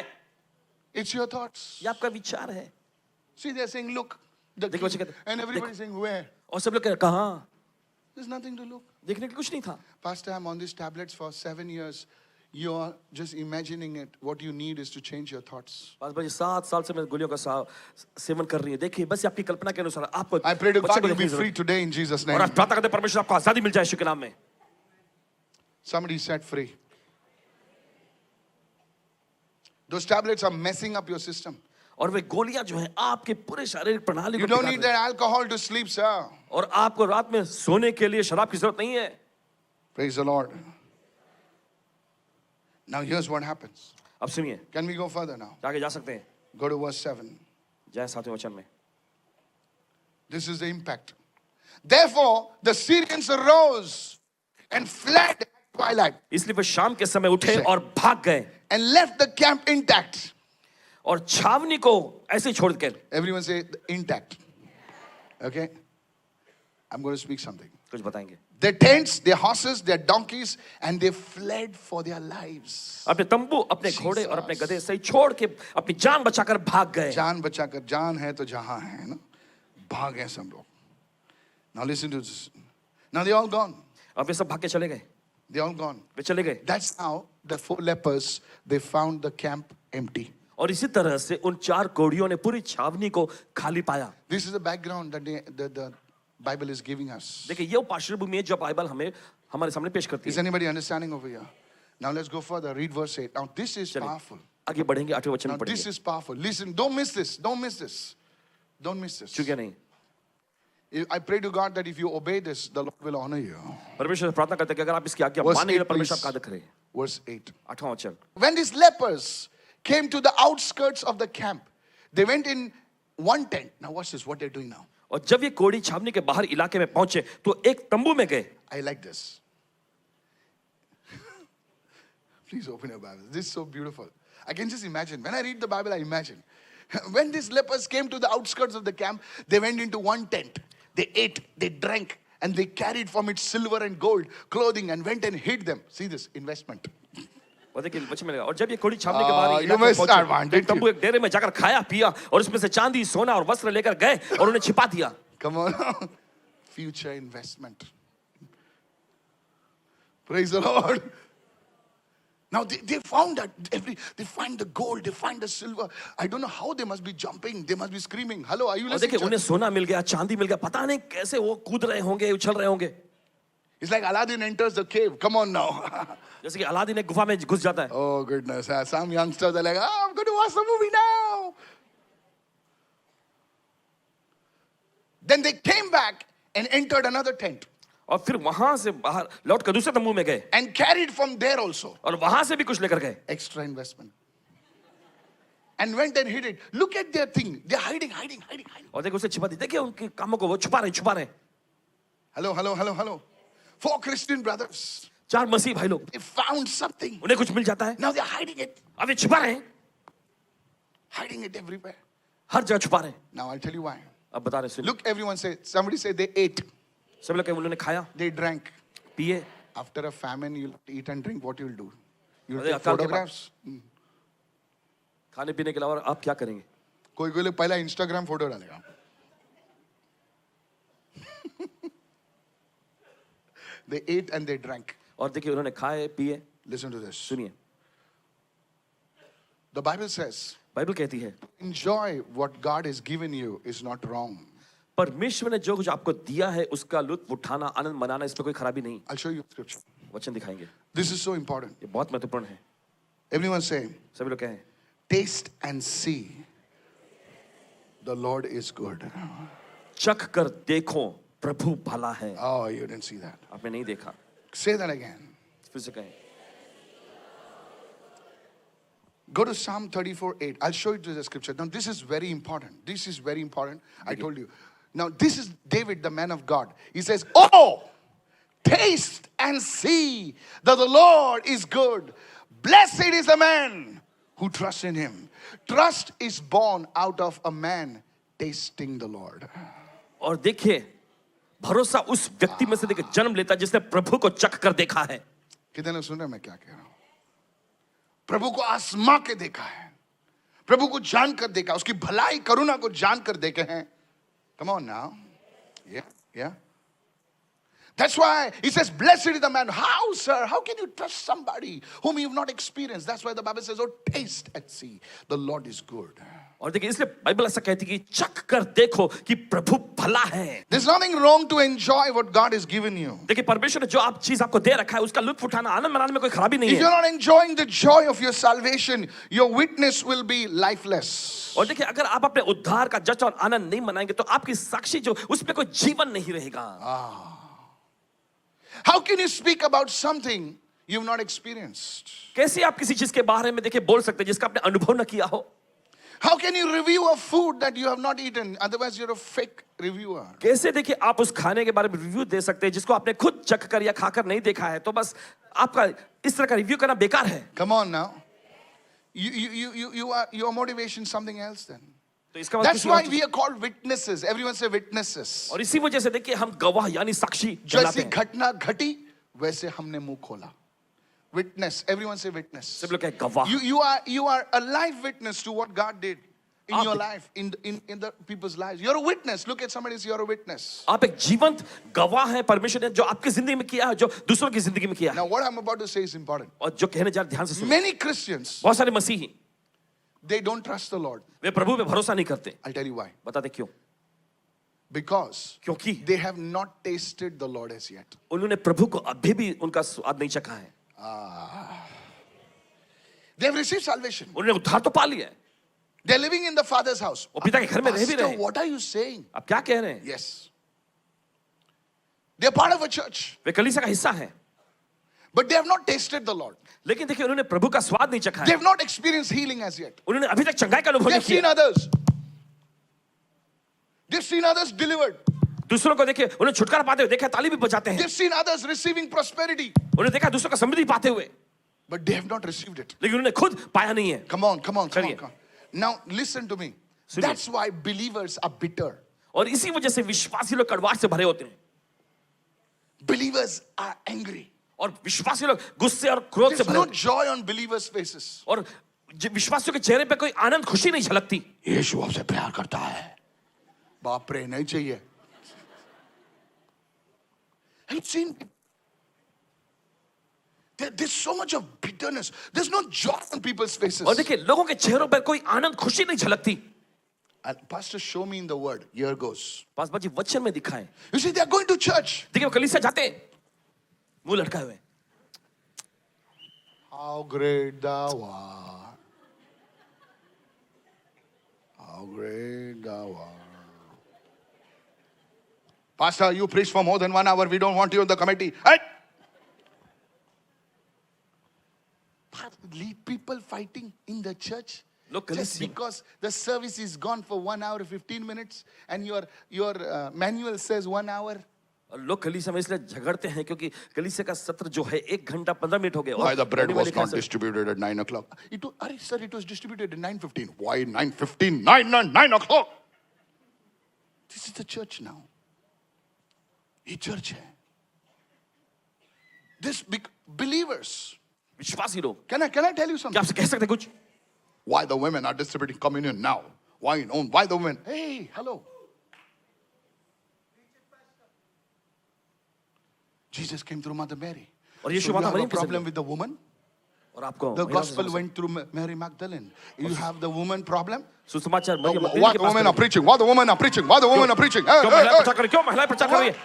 It's your thoughts. ये आपका विचार है See, they're saying, look. The देखो, king. देखो, And everybody's saying, where? और सब लोग कह रहे कहां There's nothing to look. देखने के लिए कुछ नहीं था Pastor, I'm on these tablets for 7 years. You are just imagining it. What you need is to change your thoughts. 5 बजे 7 साल से मैं गोलियों का सेवन कर रही है देखिए बस आपकी कल्पना के अनुसार आपको I pray to वचन God को you'll be देखने की free जरूरत today in Jesus' है। name. और आज प्रार्थना करते हैं, परमेश्वर आपको आजादी मिल जाए यीशु के नाम में Somebody set free. Those tablets are messing up your system. और वे गोलियां जो हैं आपके पूरे शारीरिक प्रणाली You को don't बिगाड़ need रही हैं। that alcohol to sleep, sir. और आपको रात में सोने के लिए शराब की जरूरत नहीं है Praise the Lord. Now here's what happens. अब सुनिए Can we go further now? आगे जा सकते हैं Go to verse 7. जय सातवें वचन में This is the impact. Therefore, the Syrians arose and fled at twilight इसलिए वे शाम के समय उठे और भाग गए and left the camp intact. और छावनी को ऐसे ही छोड़ के Everyone say intact. Okay? I'm going to speak something. कुछ बताएंगे Their tents, their horses, their donkeys, and they fled for their lives. अपने तंबू अपने घोड़े और अपने गधे सही छोड़ के अपनी जान बचाकर भाग गए जान बचाकर जान है तो जहां है ना भाग गए सब लोग. Now listen to this. Now they all gone. अब वे सब भाग के चले गए They all gone. वे चले गए That's how the 4 lepers they found the camp empty. और इसी तरह से उन 4 कोढ़ियों ने पूरी छावनी को खाली पाया This is the background that the Bible is giving us. देखिए ये वो पार्श्वभूमि है जो बाइबल हमें हमारे सामने पेश करती Is है anybody understanding over here? Now let's go further. Read verse 8. Now this is चलिए, powerful. आगे बढ़ेंगे 8वें वचन Now में this पढ़ेंगे is powerful. Listen, don't miss this. Don't miss this. Don't miss this. चूकिया नहीं I pray to God that if you obey this, the Lord will honor you. परमेश्वर से प्रार्थना करते हैं कि अगर आप इसकी आज्ञा Verse मानेंगे 8, तो परमेश्वर please. आपका आदर करे Verse 8. 8वां वचन When these lepers came to the outskirts of the camp, they went in one tent. Now watch this, what they're doing now. और जब ये कोढ़ी छावनी के बाहर इलाके में पहुंचे तो एक तंबू में गए I like this. Please open your Bible. This is so beautiful. I can just imagine. When I read the Bible, I imagine. When these lepers came to the outskirts of the camp, they went into one tent. They ate, they drank, and they carried from it silver and gold, clothing, and went and hid them. See this investment. और देखिए बच्चे मिलेगा और जब ये कोड़ी छापने के बाद ये you इलाके में must पहुंचे, have wanted तो तंबू एक डेरे में जाकर खाया पिया और उसमें से चांदी सोना और वस्त्र लेकर गए और उन्हें छिपा दिया. Come on. Future investment. Praise the Lord. Now they found that they find the gold, they find the silver. I don't know how they must be jumping, they must be screaming. Hello, are you और listening? देखिए उन्हें church? सोना मिल गया, चांदी मिल गया, पता नहीं कैसे वो कूद रहे होंगे, उछल रहे होंगे. It's like Aladdin enters the cave. Come on now. जैसे कि अलादीन एक गुफा में घुस जाता है. Oh goodness. Some youngsters are like, oh, I'm going to watch the movie now. Then they came back and entered another tent और फिर वहां से बाहर लौट कर दूसरे तंबू में गए and carried from there also और वहां से भी कुछ लेकर गए. extra investment. And went and hid it. Look at their thing. They're hiding. और देखो उसे छिपा दी. देखिए उनके कामों को वो छुपा रहे. Hello. 4 Christian brothers. 4 मसीह भाई लोग, They found something. उन्हें कुछ मिल जाता है. Now they're hiding it. अब ये छुपा रहे हैं, Hiding it everywhere. हर जगह छुपा रहे हैं. Now I'll tell you why. अब बता रहे सुनिए. Look, everyone say, somebody say they ate, सब लोग उन्होंने खाया, they drank. पिए. After a famine, you'll eat and drink. What you'll do? You'll अरे take अकाल के photographs. खाने पीने के अलावा आप क्या करेंगे? कोई लोग पहला Instagram फोटो डालेगा. They ate and they drank. और देखिए उन्होंने खाए पिए. Listen to this. सुनिए, The Bible says, बाइबल कहती है enjoy what God has given you is not wrong. परमेश्वर ने जो कुछ आपको दिया है उसका लुत्फ उठाना, आनंद मनाना, इसमें कोई खराबी नहीं. I'll show you scripture. वचन दिखाएंगे. This is so important. ये बहुत महत्वपूर्ण है. Everyone say, सभी लोग कहें taste and see the Lord is good. चख कर देखो प्रभु भला है. Oh, you didn't see that. आपने नहीं देखा. Say that again. फिर से कहें. Go to Psalm 34:8. I'll show you the scripture. Now, this is very important. This is very important. I told you. Now, this is David, the man of God. He says, oh, taste and see that the Lord is good. Blessed is the man who trusts in him. Trust is born out of a man tasting the Lord. और देखिए भरोसा उस व्यक्ति में से देखिए जन्म लेता है जिसने प्रभु को चख कर देखा है. कितने लोग सुन रहे हैं मैं क्या कह रहा हूं? प्रभु को आसमा के देखा है, प्रभु को जानकर देखा, उसकी भलाई करुणा को जानकर देखे हैं. Come on now. Yeah. That's why he says, blessed is the man. How, sir? How can you trust somebody whom you've not experienced? That's why the Bible says, oh, taste and see. The Lord is good. और देखिए इसलिए Bible ऐसा कहती है कि चख कर देखो कि प्रभु भला है. There's nothing wrong to enjoy what God has given you. देखिए परमेश्वर ने जो आप चीज आपको दे रखा है उसका लुत्फ उठाना, आनंद मनाने में कोई खराबी नहीं If you're है. not enjoying the joy of your salvation, your witness will be lifeless. और देखिए अगर आप अपने उद्धार का जश्न और आनंद नहीं मनाएंगे तो आपकी साक्षी जो उसमें कोई जीवन नहीं रहेगा. How can you speak about something you've not experienced? कैसे आप किसी चीज के बारे में देखिए बोल सकते हैं जिसका आपने अनुभव न किया हो? How can you review a food that you have not eaten? Otherwise, you're a fake reviewer. कैसे देखिए आप उस खाने के बारे में रिव्यू दे सकते हैं जिसको आपने खुद चख कर या खाकर नहीं देखा है? तो बस आपका इस तरह का रिव्यू करना बेकार है. Come on now. Your motivation is something else then. तो इसका मतलब That's why we are called witnesses. Everyone say witnesses. और इसी वजह से देखिए हम गवाह यानी साक्षी जैसी कहलाते हैं. घटना घटी वैसे हमने मुंह खोला. Witness. Everyone say witness. सब लोग कहें गवाह. You are a live witness to what God did in your life, in the people's lives. You're a witness. Look at somebody and say, you're a witness. आप एक जीवंत गवाह हैं परमेश्वर ने जो आपकी जिंदगी में किया है, जो दूसरों की जिंदगी में किया है. Now, what I'm about to say is important. और जो कहने जा रहे ध्यान से सुनो. Many Christians, बहुत सारे मसीही they don't trust the Lord. वे प्रभु पे भरोसा नहीं करते. I'll tell you why. बता दे क्यों? Because क्योंकि they have not tasted the Lord as yet. उन्होंने प्रभु को अभी भी उनका स्वाद नहीं चखा है. They have received salvation. उन्होंने उद्धार तो पा लिया है. They're living in the Father's house. वो पिता के घर में रह भी Pastor, रहे. what are you saying? आप क्या कह रहे हैं? Yes. They're part of a church, वे कलीसिया का हिस्सा है, but they have not tasted the Lord. लेकिन देखिए उन्होंने प्रभु का स्वाद नहीं चखा They है. have not experienced healing as yet. उन्होंने अभी तक चंगाई का अनुभव They've नहीं seen किया. others. They've seen others delivered. दूसरों को देखिए उन्हें छुटकारा पाते हुए देखा, ताली भी बजाते हैं. They've seen others receiving prosperity, उन्हें देखा दूसरों का समृद्धि पाते हुए, but they have not received it. लेकिन उन्होंने खुद पाया नहीं है. Come on. चलिए. Now listen to me. सुनिए. That's why believers are bitter. और इसी वजह से विश्वासी लोग कड़वाहट से भरे होते हैं Believers are angry. और विश्वासी लोग गुस्से और क्रोध से There's भरे no होते हैं joy on believers' faces. और विश्वासियों के चेहरे पे कोई आनंद खुशी नहीं झलकती यीशु आपसे प्यार करता है. बाप रे नहीं चाहिए. Have you seen? There's so much of bitterness. There's no joy on people's faces. और देखिए लोगों के चेहरों पर कोई आनंद खुशी नहीं झलकती Pastor, show me in the word. Here goes. Paswan ji वचन में दिखाएं You see, they're going to church. देखिए वो कलीसिया जाते हैं मुंह लटकाए हुए How great thou art. How great thou art. Pastor, you preach for more than 1 hour. We don't want you in the committee. Hey! Lead people fighting in the church. Look, Just Kalisya. because the service is gone for 1 hour 15 minutes and your manual says 1 hour. और लोग कलीसिया में इसलिए झगड़ते हैं क्योंकि कलीसिया का सत्र जो है 1 घंटा 15 मिनट हो गया Why और the bread मैंने was लिखा not है, distributed at 9 o'clock? Sir, it was distributed at 9:15. Why 9:15? 9 o'clock. This is the church now. ये church है. This big believers. विश्वासी लोग Can I tell you क्या something? आपसे कह सकते हैं कुछ Why the women are distributing communion now? Why the women? Hey, hello. Jesus came through Mother Mary. और So यीशु you माता have a मरियम के problem जरिए। with the woman? और आपको The महिला से gospel समस्या- went through Mary Magdalene. You have the woman problem? सुसमाचार मरियम मगदलीनी What के the पास women करें। are preaching? What the women are preaching? What the women are preaching? Hey, क्यों hey, महिलाएं hey. प्रचार कर रही क्यों महिलाएं प्रचार कर रही है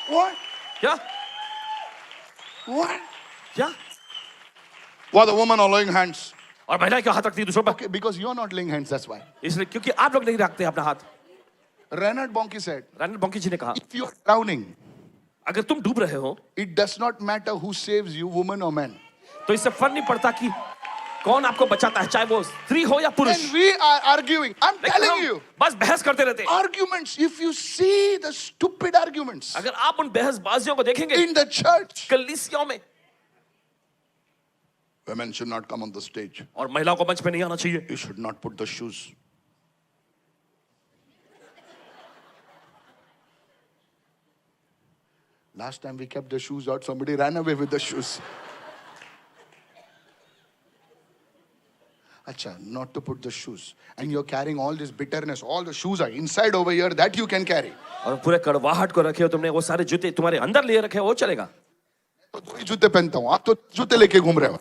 What? क्या What? क्या What the women are laying hands? और महिलाएं क्यों हाथ रखती है दूसरों पर Okay, because you're not laying hands, that's why. इसलिए क्योंकि आप लोग नहीं रखते अपना हाथ Reinhard Bonnke said, रानी बंकी जी ने कहा if you're drowning, अगर तुम डूब रहे हो it does not matter who saves you, woman or man. तो इससे फर्क नहीं पड़ता कि कौन आपको बचाता है चाहे वो स्त्री हो या पुरुष And we are arguing. I'm लेकिन telling हम you. बस बहस करते रहते हैं Arguments, if you see the stupid arguments अगर आप उन बहसबाजियों को देखेंगे in the church, कलीसियाओं में women should not come on the stage. और महिलाओं को मंच पे नहीं आना चाहिए You should not put the shoes. Last time we kept the shoes out, somebody ran away with the shoes. Acha, not to put the shoes. And you're carrying all this bitterness. All the shoes are inside over here that you can carry. और पूरे कड़वाहट को रखे हो तुमने वो सारे जूते तुम्हारे अंदर लिए रखे हो वो चलेगा तो कोई जूते पहनता हूं आप तो जूते लेके घूम रहे हो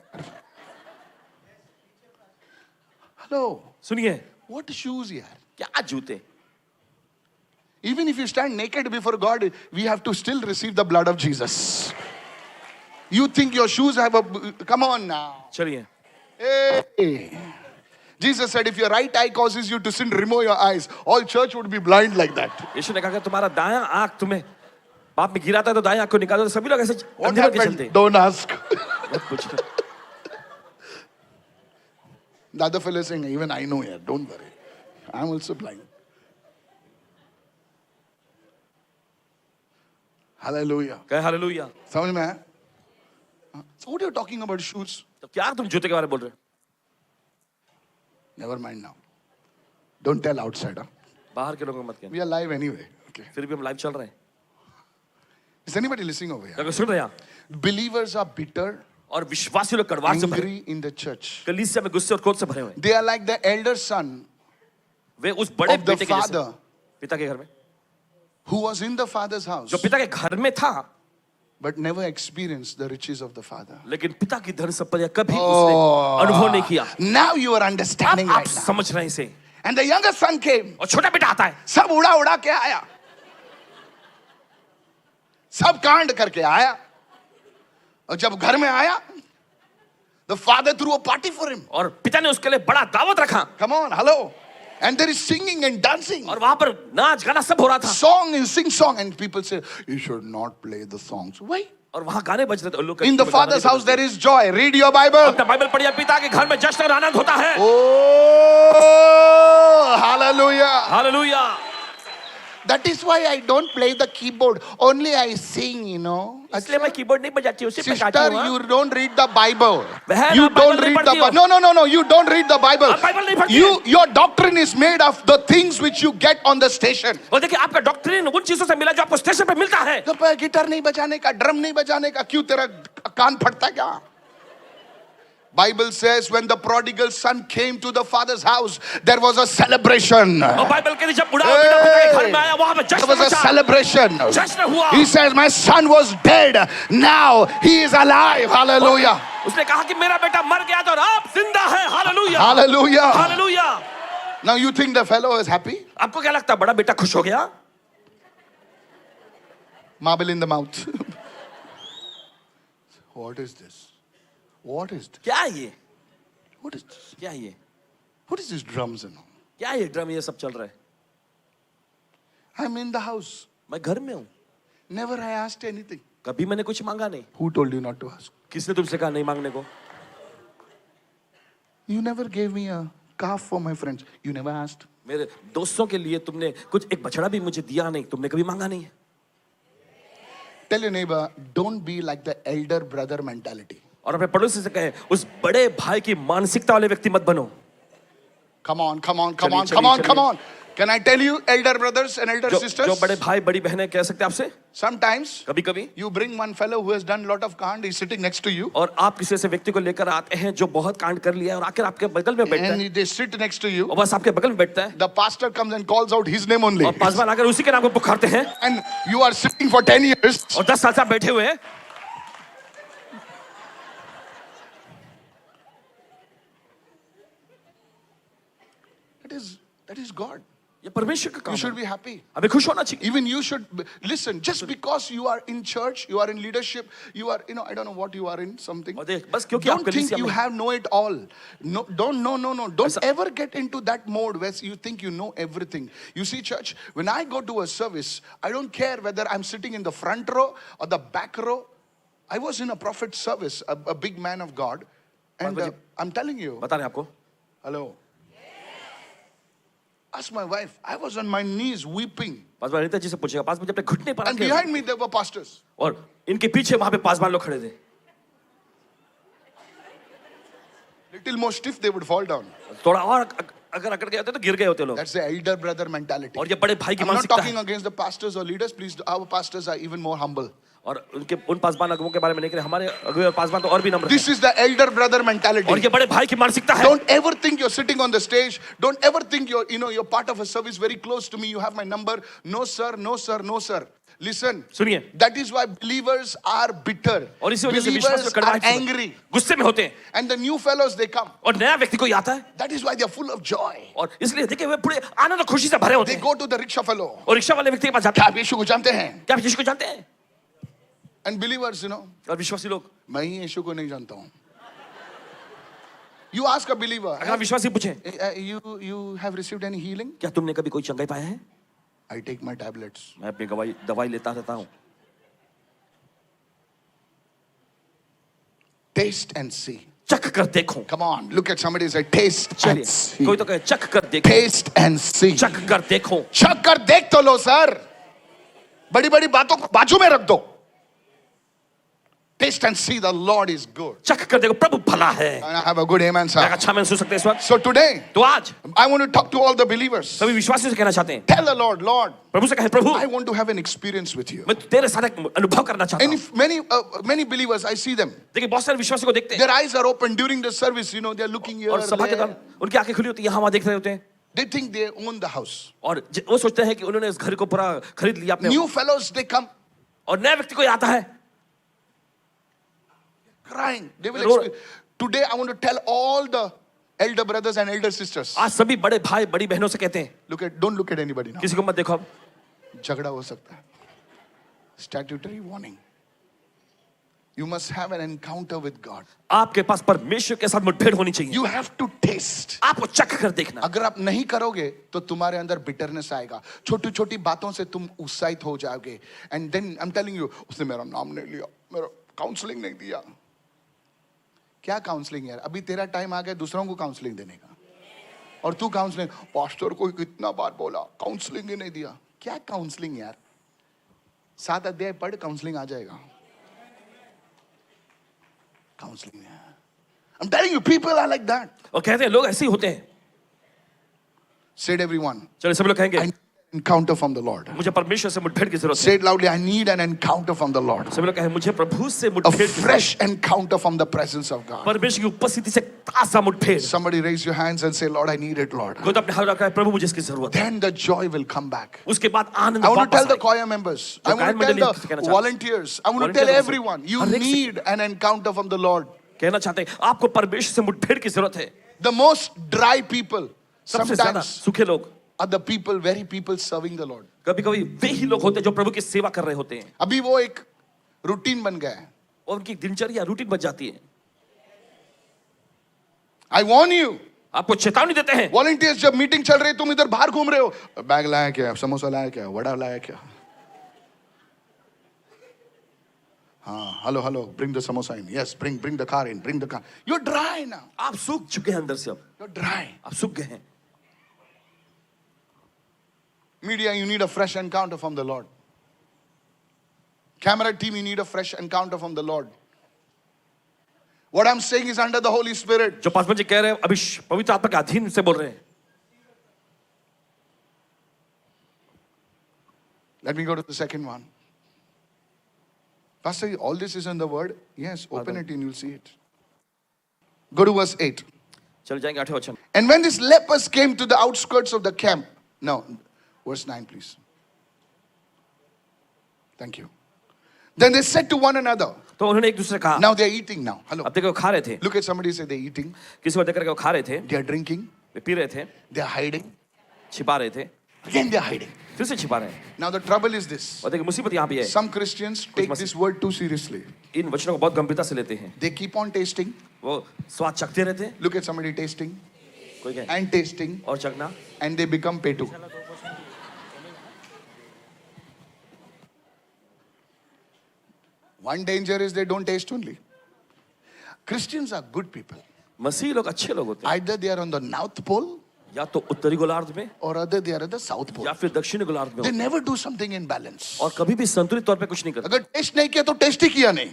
हेलो सुनिए व्हाट शूज यार क्या जूते even if you stand naked before God we have to still receive the blood of Jesus. You think your shoes have a come on now. चलिए Hey. Jesus said if your right eye causes you to sin remove your eyes. All church would be blind like that. यीशु ने कहा कि तुम्हारा दायां आंख तुम्हें पाप में गिराता है तो दायां आंख को निकाल दो तो सभी लोग ऐसे What अंधे होके चलते happened? हैं Don't ask. मत पूछो The other fellow is saying, even I know here, don't worry. I'm also blind. Hallelujah. कहे हालेलुया समझ में आया? So what are you talking about shoes? तो क्या तुम जूते के बारे में बोल रहे हो Never mind now. Don't tell outside. Huh? बाहर के लोगों को मत कहना We are live anyway. Okay. फिर भी हम लाइव चल रहे हैं Is anybody listening over here? अगर सुन रहे हैं आप Believers are bitter, और विश्वासी लोग कड़वाहट से भरे angry in the church. कलीसिया में गुस्से और क्रोध से भरे हुए हैं They are like the elder son वे उस बड़े of the बेटे के जैसे father पिता के घर में who was in the father's house जो पिता के घर में था but never experienced the riches of the father. लेकिन पिता की धन संपत्तियां कभी उसने अनुभव नहीं किया Now you are understanding आप right now. समझ रहे हैं इसे And the younger son came. और छोटा बेटा आता है सब उड़ा उड़ा के आया सब कांड करके आया और जब घर में आया the father threw a party for him. और पिता ने उसके लिए बड़ा दावत रखा Come on, hello. And there is singing and dancing. और वहां पर नाच गाना सब हो रहा था Song and sing song. And people say, you should not play the songs. Why? और वहां गाने बज रहे थे और लोग In the father's house there is joy. Read your Bible. अपना बाइबल पढ़िए पिता के घर में जश्न और आनंद होता है Oh, hallelujah. Hallelujah That is why I don't play the keyboard. Only I sing, you know. इसलिए मैं कीबोर्ड नहीं बजाती हूँ, सिर्फ मैं गाती Sister, हूँ, हाँ। you don't read the Bible. बहन, You आप बाइबल don't नहीं read the पढ़ती हो। Bible. No. You don't read the Bible. आप बाइबल नहीं पढ़ती हो। Your doctrine is made of the things which you get on the station. और देखिए आपका डॉक्ट्रिन उन चीजों से मिला जो आपको स्टेशन पे मिलता है। तो गिटार नहीं बजाने का, ड्रम नहीं बजाने का, क्यों तेरा कान फटता है क्या? Bible says when the prodigal son came to the father's house, there was a celebration. और बाइबल कहती जब बुढ़ा बेटा पिता के घर में आया वहां पे There जश्न was a मचा। celebration. जश्न हुआ। He says, my son was dead, now he is alive. Hallelujah. उसने कहा कि मेरा बेटा मर गया था और आप जिंदा है। Hallelujah. Hallelujah. Hallelujah. Now you think the fellow is happy? आपको क्या लगता है बड़ा बेटा खुश हो गया? Marble in the mouth. What is this? What is this? क्या है ये? What is this? क्या है ये? What is this drums and all? क्या ये ड्रम ये सब चल रहा है? I'm in the house. मैं घर में हूँ। Never I asked anything. कभी मैंने कुछ मांगा नहीं। Who told you not to ask? किसने तुमसे कहा नहीं मांगने को? You never gave me a calf for my friends. You never asked. मेरे दोस्तों के लिए तुमने कुछ एक बछड़ा भी मुझे दिया नहीं, तुमने कभी मांगा नहीं है। Tell your neighbor, don't be like the elder brother mentality. और अपने पड़ोसी से कहे उस बड़े भाई की मानसिकता वाले व्यक्ति मत बनो। Come on. चलिए। Come on. Can I tell you, elder brothers and elder जो sisters? बड़े भाई बड़ी बहनें कह सकते हैं आपसे Sometimes कभी कभी। you bring one fellow who has done lot of kand. He's sitting next to you. और आप किसी ऐसे व्यक्ति को लेकर आते हैं जो बहुत कांड कर लिया है और आकर आपके बगल में बैठता है And they sit next to you. और बस आपके बगल में बैठता है The pastor comes and calls out his name only. और पासवान आकर उसी के नाम को पुकारते हैं And you are sitting for 10 years. और 10 साल से आप बैठे हुए हैं। That is God. ये परमेश्वर का You काम should है। be happy. हमें खुश होना चाहिए। Even you should listen. Just because you are in church, you are in leadership, you are, I don't know what you are in, something. और देख बस क्योंकि आप Don't think कलीसिया you में have know it all. No. Don't ऐसा- ever get into that mode where you think you know everything. You see, church, when I go to a service, I don't care whether I'm sitting in the front row or the back row. I was in a prophet service, a big man of God, and I'm telling you, बता रहे हैं आपको। hello. Ask my wife. I was on my knees weeping. Paswan Rita ji से पूछेगा पास मुझे अपने घुटने पर And रखे behind me there were pastors. और इनके पीछे वहां पे पासवान लोग खड़े थे। Little more stiff, they would fall down. थोड़ा और अगर अकड़ गए होते तो गिर गए होते लोग। That's the elder brother mentality. और ये बड़े भाई की I'm not मानसिकता talking है। against the pastors or leaders. Please, our pastors are even more humble. और उनके उन पासवान अगुओं के बारे में नहीं करें, हमारे अगुए और पासवान तो और भी नम्र हैं। This is the elder brother mentality. और ये बड़े भाई की मानसिकता है। Don't ever think you're sitting on the stage. Don't ever think you're part of a service very close to me. You have my number. No sir. Listen. सुनिए। That is why believers are bitter. और इसी वजह से विश्वासी Believers लोग are कड़वाहट से angry. गुस्से में होते हैं And the new fellows, they come. और नया व्यक्ति कोई आता है That is why they're full of joy. और इसलिए देखिए वे पूरे आनंद और खुशी से भरे होते They हैं go to the rickshaw fellow. और रिक्शा वाले व्यक्ति के पास जाते क्या हैं। आप यीशु को जानते हैं? क्या आप यीशु को जानते हैं? And believers, और विश्वासी लोग मैं ही यीशु को नहीं जानता हूँ. You ask a believer, अगर आप विश्वासी पूछें you have received any healing? क्या तुमने कभी कोई चंगाई पाया है? I take my tablets. मैं अपनी दवाई लेता रहता हूँ। Taste and see. चख कर देखो। Come on, look at somebody and say, taste and चलिए see. कोई तो कहे चख कर देखो। Taste and see. चख कर देखो। चख कर देख तो लो सर. बड़ी बड़ी बातों को बाजू में रख दो. Taste and see the Lord is good. चख कर देखो प्रभु भला है। And I have a good amen, मैं sir. अच्छा महसूस सकते हैं इस वक्त। So today, तो आज I want to talk to all the believers. सभी विश्वासियों से कहना चाहते हैं Tell the Lord, Lord, प्रभु से कहे प्रभु I want to have an experience with you. मैं तेरे साथ एक अनुभव करना चाहता And हूँ। if many believers, I see them. देखिए बहुत सारे विश्वासियों को देखते हैं Their eyes are open during the service. They're looking here. और सभा के there. दौरान उनकी आंखें खुली होती है, यहाँ वहाँ देख रहे होते हैं They think they own the house. और वो सोचते हैं कि उन्होंने इस घर को पूरा खरीद लिया अपने। New fellows, they come और नए व्यक्ति कोई आता है crying. They will Lord. experience. Today, I want to tell all the elder brothers and elder sisters. आज सभी बड़े भाई बड़ी बहनों से कहते हैं Don't look at anybody now. किसी को मत देखो अब। झगड़ा हो सकता है. Statutory warning. You must have an encounter with God. आपके पास परमेश्वर के साथ मुठभेड़ होनी चाहिए। You have to taste. आपको चख कर देखना। अगर आप नहीं करोगे तो तुम्हारे अंदर बिटरनेस आएगा. छोटी छोटी बातों से तुम उत्साहित हो जाओगे. And then I'm telling you, उसने मेरा नाम नहीं लिया, मेरा काउंसलिंग नहीं दिया. क्या काउंसलिंग यार? अभी तेरा टाइम आ गया दूसरों को काउंसलिंग देने का. और तू काउंसलिंग, पास्टर को कितना बार बोला, काउंसलिंग ही नहीं दिया. क्या काउंसलिंग यार, 7 अध्याय पढ़, काउंसलिंग आ जाएगा. Counselling. I'm telling you, people are like that. और कहते हैं लोग ऐसे ही होते हैं. Said everyone, चलिए सब लोग कहेंगे I need an encounter from the Lord. मुझे परमेश्वर से मुठभेड़ की जरूरत है. Say it loudly, I need an encounter from the Lord. सब लोग कहें मुझे प्रभु से A मुठभेड़ की जरूरत fresh encounter from the presence of है. God. परमेश्वर की उपस्थिति से ताजा मुठभेड़. Somebody raise your hands and say, Lord, I need it, Lord. कोई तो अपने हाथ रखा है, प्रभु मुझे इसकी जरूरत है. Then the joy will come back. उसके बाद आनंद I want to tell वापस the आएगा. choir members, I जो want to गायन tell मंडली कहना the चाहते हैं. volunteers, I want to tell Volunteers, everyone, you हर एक से- need an encounter from the Lord. कहना चाहते हैं आपको परमेश्वर से मुठभेड़ की जरूरत है. The most dry people सबसे ज्यादा sometimes सूखे लोग are the people, very people serving the Lord. कभी कभी वे ही लोग होते हैं जो प्रभु की सेवा कर रहे होते हैं. अभी वो एक रूटीन बन गया है. और उनकी दिनचर्या रूटीन बन जाती है. I warn you, आपको चेतावनी देते हैं. volunteers, जब मीटिंग चल रही है तुम इधर बाहर घूम रहे हो, बैग लाया क्या, समोसा लाया क्या, वड़ा लाया क्या. हाँ, hello, bring the samosa in. Yes, bring the car in, bring the car. You're dry now. आप सूख चुके हैं अंदर से. अब You're dry. आप सूख गए हैं. Media, you need a fresh encounter from the Lord. Camera team, you need a fresh encounter from the Lord. What I'm saying is under the Holy Spirit. जो पासवान जी कह रहे हैं अभी पवित्र आत्मा के अधीन से बोल रहे हैं. Let me go to the second one. Pastor, all this is in the word? Yes, open it and you'll see it. Go to verse 8. चल जाएंगे 8वें वचन. And when these lepers came to the outskirts of the camp. No, verse 9, please. Thank you. Then they said to one another. तो उन्होंने एक दूसरे से कहा. Now they're eating now. Hello. अब देखो वो खा रहे थे. Look at somebody, say they're eating. किसी को देख करके वो खा रहे थे. They're drinking. वे पी रहे थे. They're hiding. छिपा रहे थे. Again they're hiding. फिर से छिपा रहे हैं. Now the trouble is this. और देखिए मुसीबत यहाँ भी है. Some Christians take this word too seriously. इन वचनों को बहुत गंभीरता से लेते हैं. They keep on tasting. वो स्वाद चखते रहते हैं. Look at somebody tasting कोई कहे and tasting, और चखना. and they become petu. One danger is they don't taste only. Christians are good people. मसीह लोग अच्छे लोग होते हैं. Either they are on the North Pole या तो उत्तरी गोलार्ध में or other they are at the South Pole. या फिर दक्षिणी गोलार्ध में They होते हैं. never do something in balance. और कभी भी संतुलित तौर पे कुछ नहीं करते. अगर टेस्ट नहीं किया तो टेस्ट ही किया नहीं,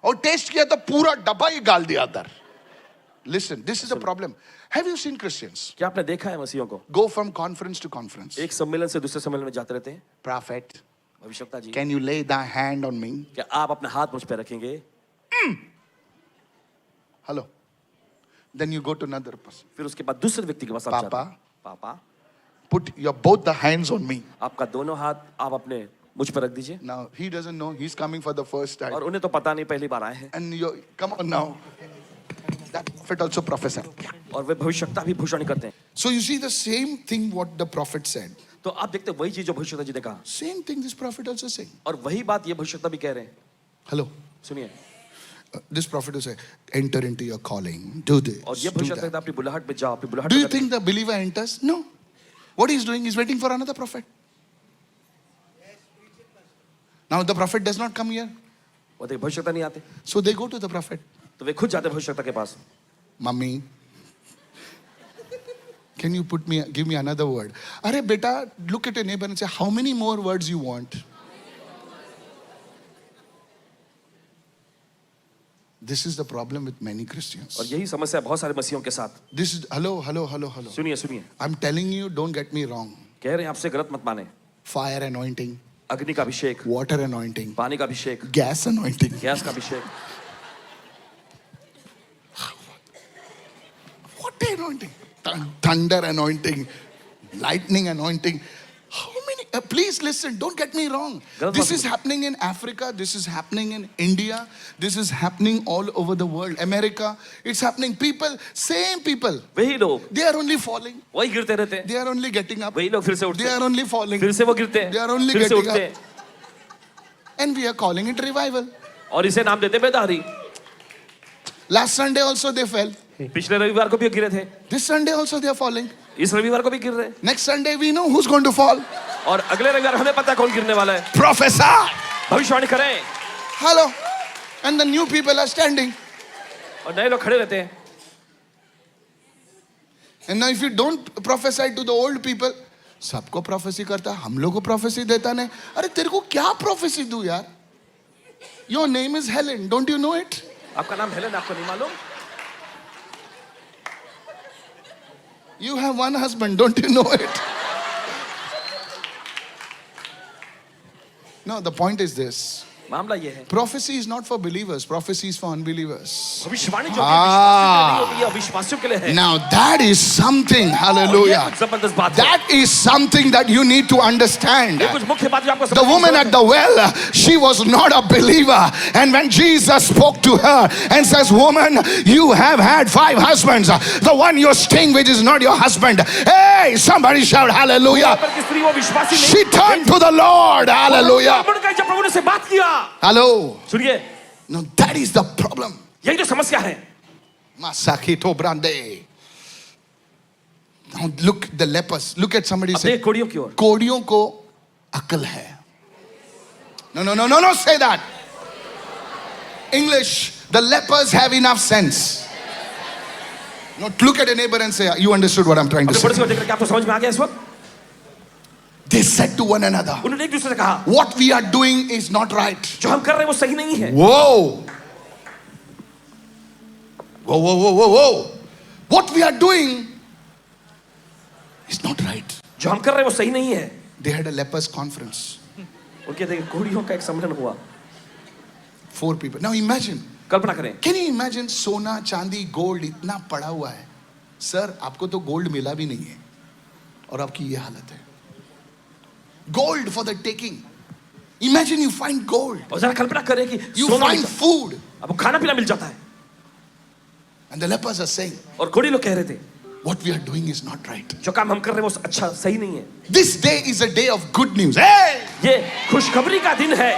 और टेस्ट किया तो पूरा डब्बा ही गाल दिया अंदर. Listen, this is a problem. Have you seen Christians क्या आपने देखा है मसीहों को go from conference to conference? एक सम्मेलन से दूसरे सम्मेलन में जाते रहते हैं. Prophet, भविष्यवक्ता जी, can you lay thy hand on me? क्या आप अपना हाथ मुझ पे रखेंगे? Hello. Then you go to another person. फिर उसके बाद दूसरे व्यक्ति के पास आप जाते पापा. हैं. पापा, Put your both the hands on me. आपका दोनों हाथ आप अपने मुझ पर रख दीजिए. Now he doesn't know, he's coming for the first time. और उन्हें तो पता नहीं, पहली बार आए हैं. And you come on now. That prophet also prophesied. और वे भविष्यवक्ता भी भविष्यवाणी करते हैं. So you see the same thing what the prophet said. तो आप देखते हैं वही चीज जो भविष्यवक्ता जी ने कहा. Same thing this prophet also saying. और वही बात ये भविष्यवक्ता भी कह रहे हैं. Hello. सुनिए. This prophet will say, enter into your calling. Do this. और ये Do भविष्यवक्ता that. अपनी बुलाहट में जाओ, अपनी बुलाहट Do you में think the believer enters? No. What he's doing is waiting for another prophet. Now the prophet does not come here. वो देखिए भविष्यवक्ता नहीं आते. So they go to the prophet. तो वे खुद जाते हैं भविष्यवक्ता के पास. Mummy, can you give me another word? Arey beta, look at your neighbor and say, how many more words you want? This is the problem with many Christians. और यही समस्या है बहुत सारे मसीहों के साथ. This is, hello. सुनिए सुनिए. I'm telling you, don't get me wrong. कह रहे हैं आपसे गलत मत माने. Fire anointing, अग्नि का अभिषेक, water anointing, पानी का अभिषेक, gas anointing. गैस का अभिषेक. What anointing? Thunder anointing, lightning anointing. How many? Please listen, don't get me wrong. This is happening in Africa, this is happening in India, this is happening all over the world. America, it's happening. People, same people, वही लोग they are only falling. वही गिरते रहते हैं. They are only getting up. वही लोग फिर से उठते They हैं. are only falling. फिर से वो गिरते हैं. They are only फिर से getting उठते हैं. And we are calling it revival. और इसे नाम देते हैं बेदारी. Last Sunday also they fell. पिछले रविवार को भी गिरे थे. This Sunday also they are falling. इस रविवार को भी गिर रहे हैं. Next Sunday we know who's going to fall. और अगले रविवार हमें पता है कौन गिरने वाला है. Professor. भविष्यवाणी करें. Hello. And the new people are standing. और नए लोग खड़े रहते हैं. And now if you don't prophesy to the old people, सबको प्रोफेसी करता है, हम लोग को प्रोफेसी देता नहीं. अरे तेरे को क्या प्रोफेसी दूं यार? Your name is Helen, don't you know it? आपका नाम हेलेन, आपको नहीं मालूम? You have one husband, don't you know it? No, the point is this. मामला ये है, Prophecy is not for believers, prophecy is for unbelievers. भविष्यवाणी जो होती है अविश्वासियों के लिए है. Now that is something, ये hallelujah. कुछ जबरदस्त बात है. That is something that you need to understand. ये कुछ मुख्य बात जो आपको The woman at the well, she was not a believer. And when Jesus spoke to her and says, woman, you have had 5 husbands. The one you're staying with is not your husband. Hey, somebody shout hallelujah. पर की स्त्री वो विश्वासी नहीं. She turned to the Lord. Hallelujah. मुड़कर जब प्रभु ने से बात किया. Hello. सुनिए, No, that is the problem. यही जो समस्या है. Masakito brande. Now look the lepers. Look at somebody अब say, देख कोड़ियों की ओर. कोड़ियों को अकल है. No, say that. English, the lepers have enough sense. No, look at a neighbor and say, you understood what I'm trying to अपने पड़ोसी say. को देखकर क्या आपको समझ में आ गया इस वक्त? They said to one another, उन्होंने एक दूसरे से कहा, what we are doing is not right. जो हम कर रहे हैं वो सही नहीं है. Whoa. What we are doing is not right. जो हम कर रहे हैं वो सही नहीं है. They had a lepers conference. उनके देखिए कोड़ियों का एक सम्मेलन हुआ. 4 people. Now imagine. कल्पना करें. Can you imagine सोना चांदी गोल्ड इतना पड़ा हुआ है. सर आपको तो गोल्ड मिला भी नहीं है और आपकी ये हालत है. Gold for the taking. Imagine you find gold. और जरा कल्पना करें कि You सोना find food. आपको खाना पीना मिल जाता है. And the lepers are saying, और कोड़ी लोग कह रहे थे, what we are doing is not right. जो काम हम कर रहे हैं वो अच्छा सही नहीं है. This day is a day of good news. Hey! ये खुशखबरी का दिन है.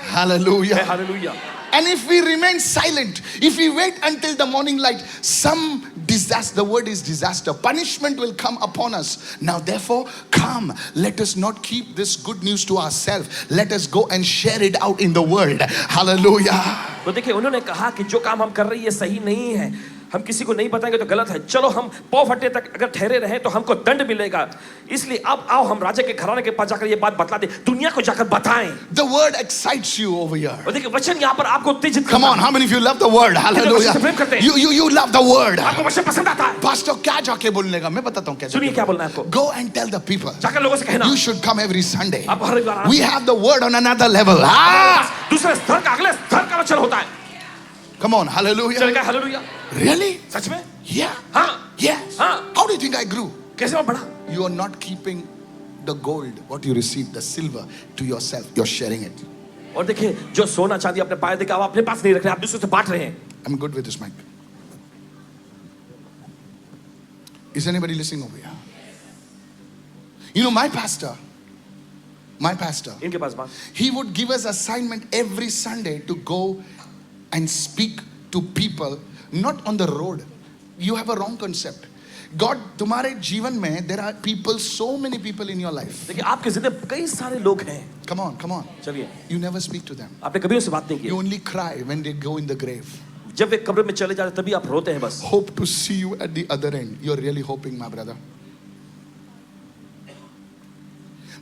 Hallelujah. Hallelujah. And if we remain silent, if we wait until the morning light, some disaster, the word is disaster, punishment will come upon us. Now therefore, come, let us not keep this good news to ourselves. Let us go and share it out in the world. Hallelujah. तो देखिए उन्होंने कहा कि जो काम हम कर रहे हैं ये सही नहीं है. हम किसी को नहीं बताएंगे तो गलत है. चलो हम पौ फटे तक अगर ठहरे रहे तो हमको दंड मिलेगा. इसलिए अब आओ हम राजा के घराने के पास जाकर ये बात बतला दे, दुनिया को जाकर बताएं. The word excites you over here. और देखिए वचन यहाँ पर आपको उत्तेजित Come on, how many of you love the word? Hallelujah. You love the word. आपको वचन पसंद आता है. Pastor क्या जाके बोलने का? मैं बताता हूँ क्या. सुनिए क्या बोलना है आपको. Go and tell the people. जाकर लोगों से कहना. You should come every Sunday. आप हर रविवार. We have the word on another level. दूसरे स्तर का अगले स्तर का वचन होता है. Come on, hallelujah. चल क्या हालेलुया. Really? सच में? Yeah. हाँ. Yes. हाँ. How do you think I grew? कैसे मैं बढ़ा? You are not keeping the gold, what you received, the silver, to yourself. You're sharing it. और देखिए जो सोना चांदी अपने पाए देखा आप अपने पास नहीं रख रहे, आप दूसरों से बांट रहे हैं. I'm good with this mic. Is anybody listening over here? You know, my pastor, इनके पास बात. he would give us assignment every Sunday to go and speak to people, not on the road. You have a wrong concept. God, तुम्हारे जीवन में there are people, so many people in your life. देखिए आपके जिंदगी में कई सारे लोग हैं. Come on. चलिए. You never speak to them. आपने कभी उनसे बात नहीं की. You only cry when they go in the grave. जब वे कब्र में चले जाते तभी आप रोते हैं बस. Hope to see you at the other end. You're really hoping, my brother.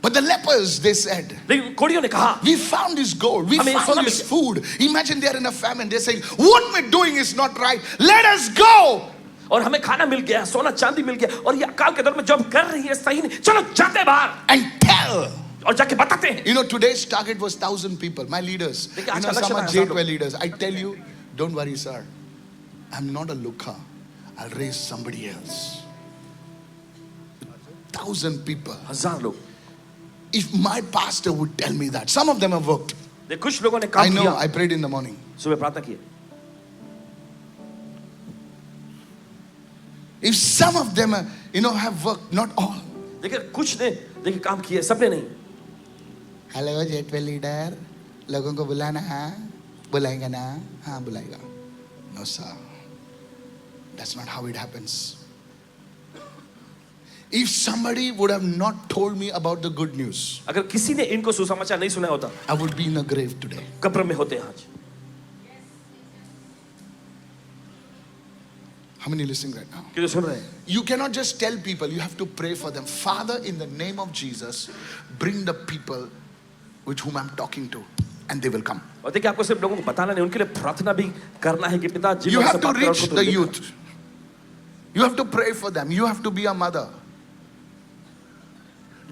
But the lepers, they said, लेकिन कोड़ियों ने कहा, we found this gold, we हमें found सोना this mill food. Imagine they're in a famine. They're saying, what we're doing is not right. Let us go. और हमें खाना मिल गया, सोना चांदी मिल गया, और ये अकाल के दौर में जो हम कर रही है सही नहीं. चलो जाते हैं बाहर. And tell. और जाके बताते हैं. You know, today's target was 1,000 people. My leaders, you know, some are J12 leaders. I tell you, don't worry, sir. I'm not a looker. I'll raise somebody else. 1,000 people. 1000 लोग. If my pastor would tell me that, some of them have worked. देख कुछ लोगों ने I काम know, किया. I prayed in the morning. सुबह प्रार्थना की. If some of them, have worked, not all. देखिए कुछ ने देखिए काम किए, सबने नहीं. हेलो J12 लीडर, लोगों को बुलाना है, बुलाएंगे ना? हाँ बुलाएगा. No sir, that's not how it happens. If somebody would have not told me about the good news, अगर किसी ने इनको सुसमाचार नहीं सुना होता, I would be in a grave today. कब्र में होते आज. How many listening right now? कितने सुन रहे हैं? You cannot just tell people, you have to pray for them. Father, in the name of Jesus, bring the people with whom I'm talking to, and they will come. और देखिए आपको सिर्फ लोगों को बताना नहीं, उनके लिए प्रार्थना भी करना है कि पिता जिन You लोगों से have to बात कर रहा हूं, reach उनको तो the लेकर- youth. You have to pray for them. You have to be a mother.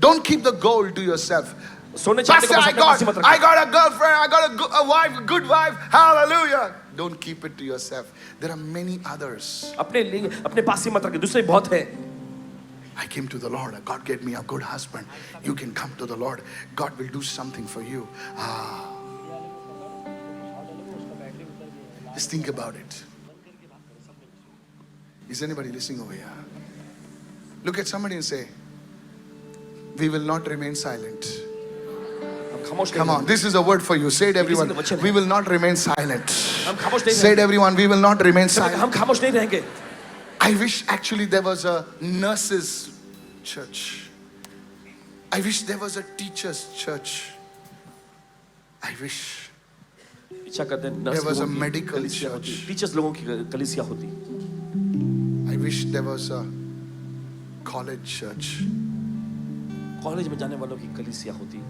Don't keep the goal to yourself. सोने चांदी Pastor, को बस अपने पास ही मत रखो। I got a girlfriend, I got a wife, a good wife. Hallelujah. Don't keep it to yourself. There are many others. अपने लिए अपने पास ही मत रखिए, दूसरे बहुत है। I came to the Lord. God gave me a good husband. You can come to the Lord. God will do something for you. Just think about it. Is anybody listening over here? Look at somebody and say, we will not remain silent. हम खामोश Come नहीं on, this is a word for you. Say it, everyone. किसी का वचन है। We will not remain silent. हम खामोश नहीं Say it, everyone. We will not remain रहेंगे। silent. हम खामोश नहीं रहेंगे। I wish actually there was a nurses' church. I wish there was a teachers' church. I wish इच्छा करते हैं there नर्स was a लोगों की medical कलीसिया होती, church. टीचर्स लोगों की कलीसिया होती, I wish there was a college church. College में जाने वालों की कलीसिया होती।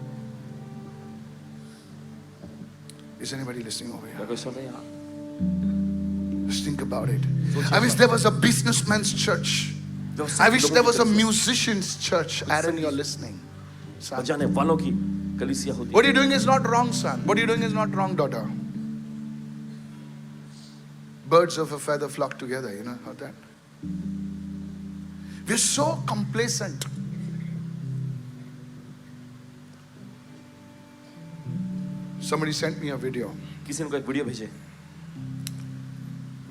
Is anybody listening over क्या here? कोई सुन रहे हैं यहाँ? Just think about it. I wish there was a businessman's church. व्यवसायिक I wish लोगों there की was a कलीसिया, musician's church. Aaron, you're listening. Son. बजाने वालों की कलीसिया होती। What you're doing is not wrong, son. What you're doing is not wrong, daughter. Birds of a feather flock together, you know how that? We're so complacent. Somebody sent me a video किसी ने को एक video भेजे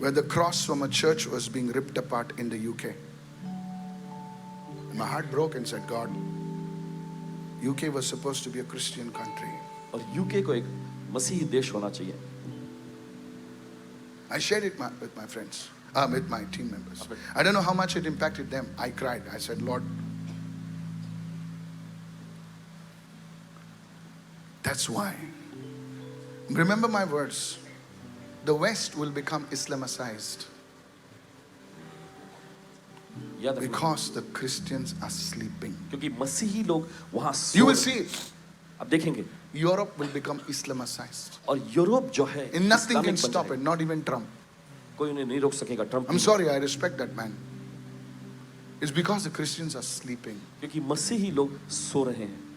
where the cross from a church was being ripped apart in the UK. And my heart broke and said, God, UK was supposed to be a Christian country. और UK को एक मसीही देश होना चाहिए। I shared it with my friends, with my team members. I don't know how much it impacted them. I cried. I said, Lord, that's why. Remember my words. The West will become Islamicized याद रखना, because the Christians are sleeping. क्योंकि मसीही लोग वहाँ You will so see रहे it. हैं। अब देखेंगे Europe will become Islamicized. और यूरोप जो है And nothing can इस्लामिक बन stop जाएगा। it, not even Trump. कोई उन्हें नहीं रोक सकेगा, ट्रम्प I'm नहीं। sorry, I respect that man. It's because the Christians are sleeping. क्योंकि मसीही लोग सो रहे हैं।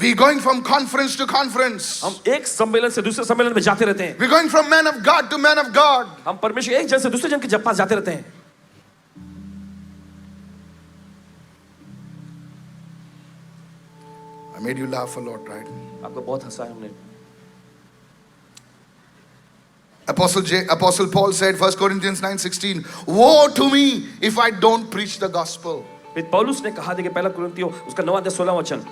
We're going from conference to conference. हम एक सम्मेलन से दूसरे सम्मेलन में जाते रहते हैं। We're going from man of God to man of God. हम परमेश्वर एक जन से दूसरे जन के पास जाते रहते हैं। I made you laugh a lot, right? आपको बहुत हंसाया हमने। Apostle Paul said, 1 Corinthians 9:16, woe to me if I don't preach the gospel. फिर पौलुस ने कहा था कि पहला कुरिन्थियों उसका 9 अध्याय 16 वचन,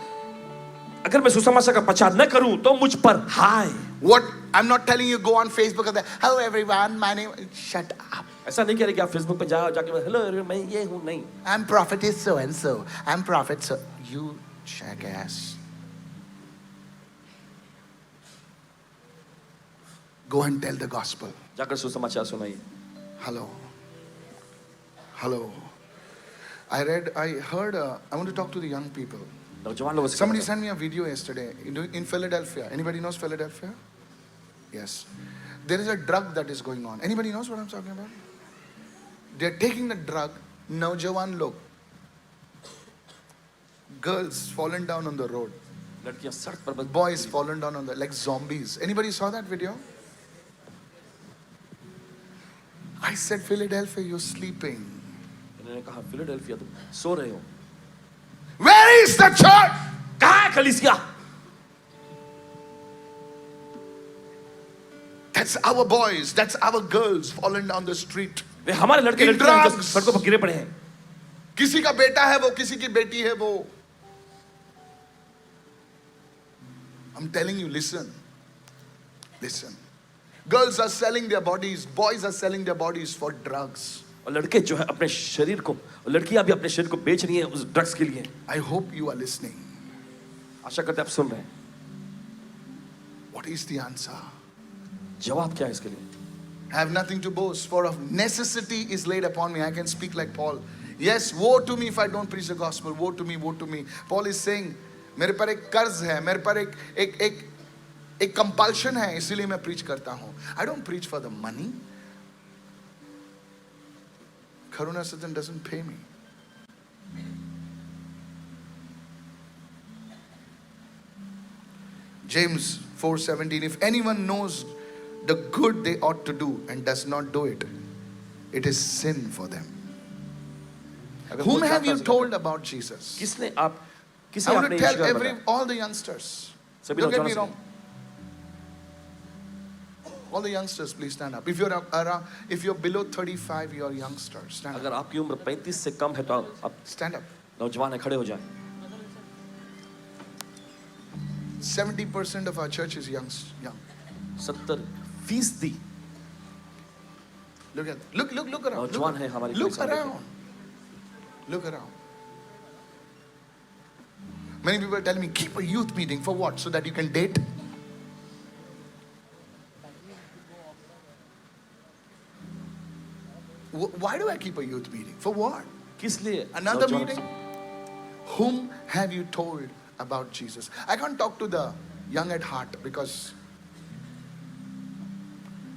अगर मैं सुसमाचार का प्रचार न करूं तो मुझ पर हाय। What? I'm not telling you go on Facebook and say, hello everyone, my name. Shut up. ऐसा नहीं कह रहे कि आप फेसबुक पे जाओ जाके हेलो मैं ये हूं, नहीं। I'm prophetess so and so. I'm prophet so. You jackass. Go and tell the gospel. जाकर सुसमाचार सुनाइए। Hello. Hello. I heard, I want to talk to the young people. नौजवान लोगों से Somebody sent me a video yesterday in Philadelphia. Anybody knows Philadelphia? Yes. There is a drug that is going on. Anybody knows what I'm talking about? They're taking the drug, naujawan log. Girls fallen down on the road. लड़कियां सड़क पर बस Boys fallen down on the, like zombies. Anybody saw that video? I said, Philadelphia, you're sleeping. उन्होंने कहा Philadelphia तुम सो रहे हो। Where is the church? कहाँ है कलीसिया? That's our boys, that's our girls fallen down the street. वे हमारे लड़के In लड़कियां जो drugs. सड़कों पर गिरे पड़े हैं। किसी का बेटा है वो, किसी की बेटी है वो. I'm telling you, listen. Listen. Girls are selling their bodies, boys are selling their bodies for drugs. और लड़के जो है अपने शरीर को, और लड़कियां भी अपने शरीर को बेच रही हैं उस ड्रग्स के लिए। I hope you are listening. आशा करते हैं आप सुन रहे हैं। What is the answer? जवाब क्या है इसके लिए? I have nothing to boast, for of necessity is laid upon me. I can speak like Paul. Yes, woe to me if I don't preach the gospel. Woe to me, woe to me. Paul is saying, मेरे पर एक कर्ज है, मेरे पर एक compulsion है, इसीलिए मैं preach करता हूँ. I don't preach for the money. Karuna Sadan doesn't pay me. James 4:17, if anyone knows the good they ought to do and does not do it, it is sin for them. Whom have you told about Jesus? किसने आप किसे I want आपने to tell यीशु के बारे में all the youngsters. सभी Don't get नौजवानों me से wrong. All the youngsters, please stand up. If you're around, if you're below 35, you're a youngster. Stand up. अगर आपकी उम्र 35 से कम है तो आप Stand up. नौजवान है, खड़े हो जाएं. 70% of our church is young. 70% Look around. नौजवान है हमारी Look कलीसिया में. around. Look around. Many people are telling me, keep a youth meeting for what? So that you can date? Why do I keep a youth meeting? For what? किस लिए? Another नौजवानों meeting? से. Whom have you told about Jesus? I can't talk to the young at heart because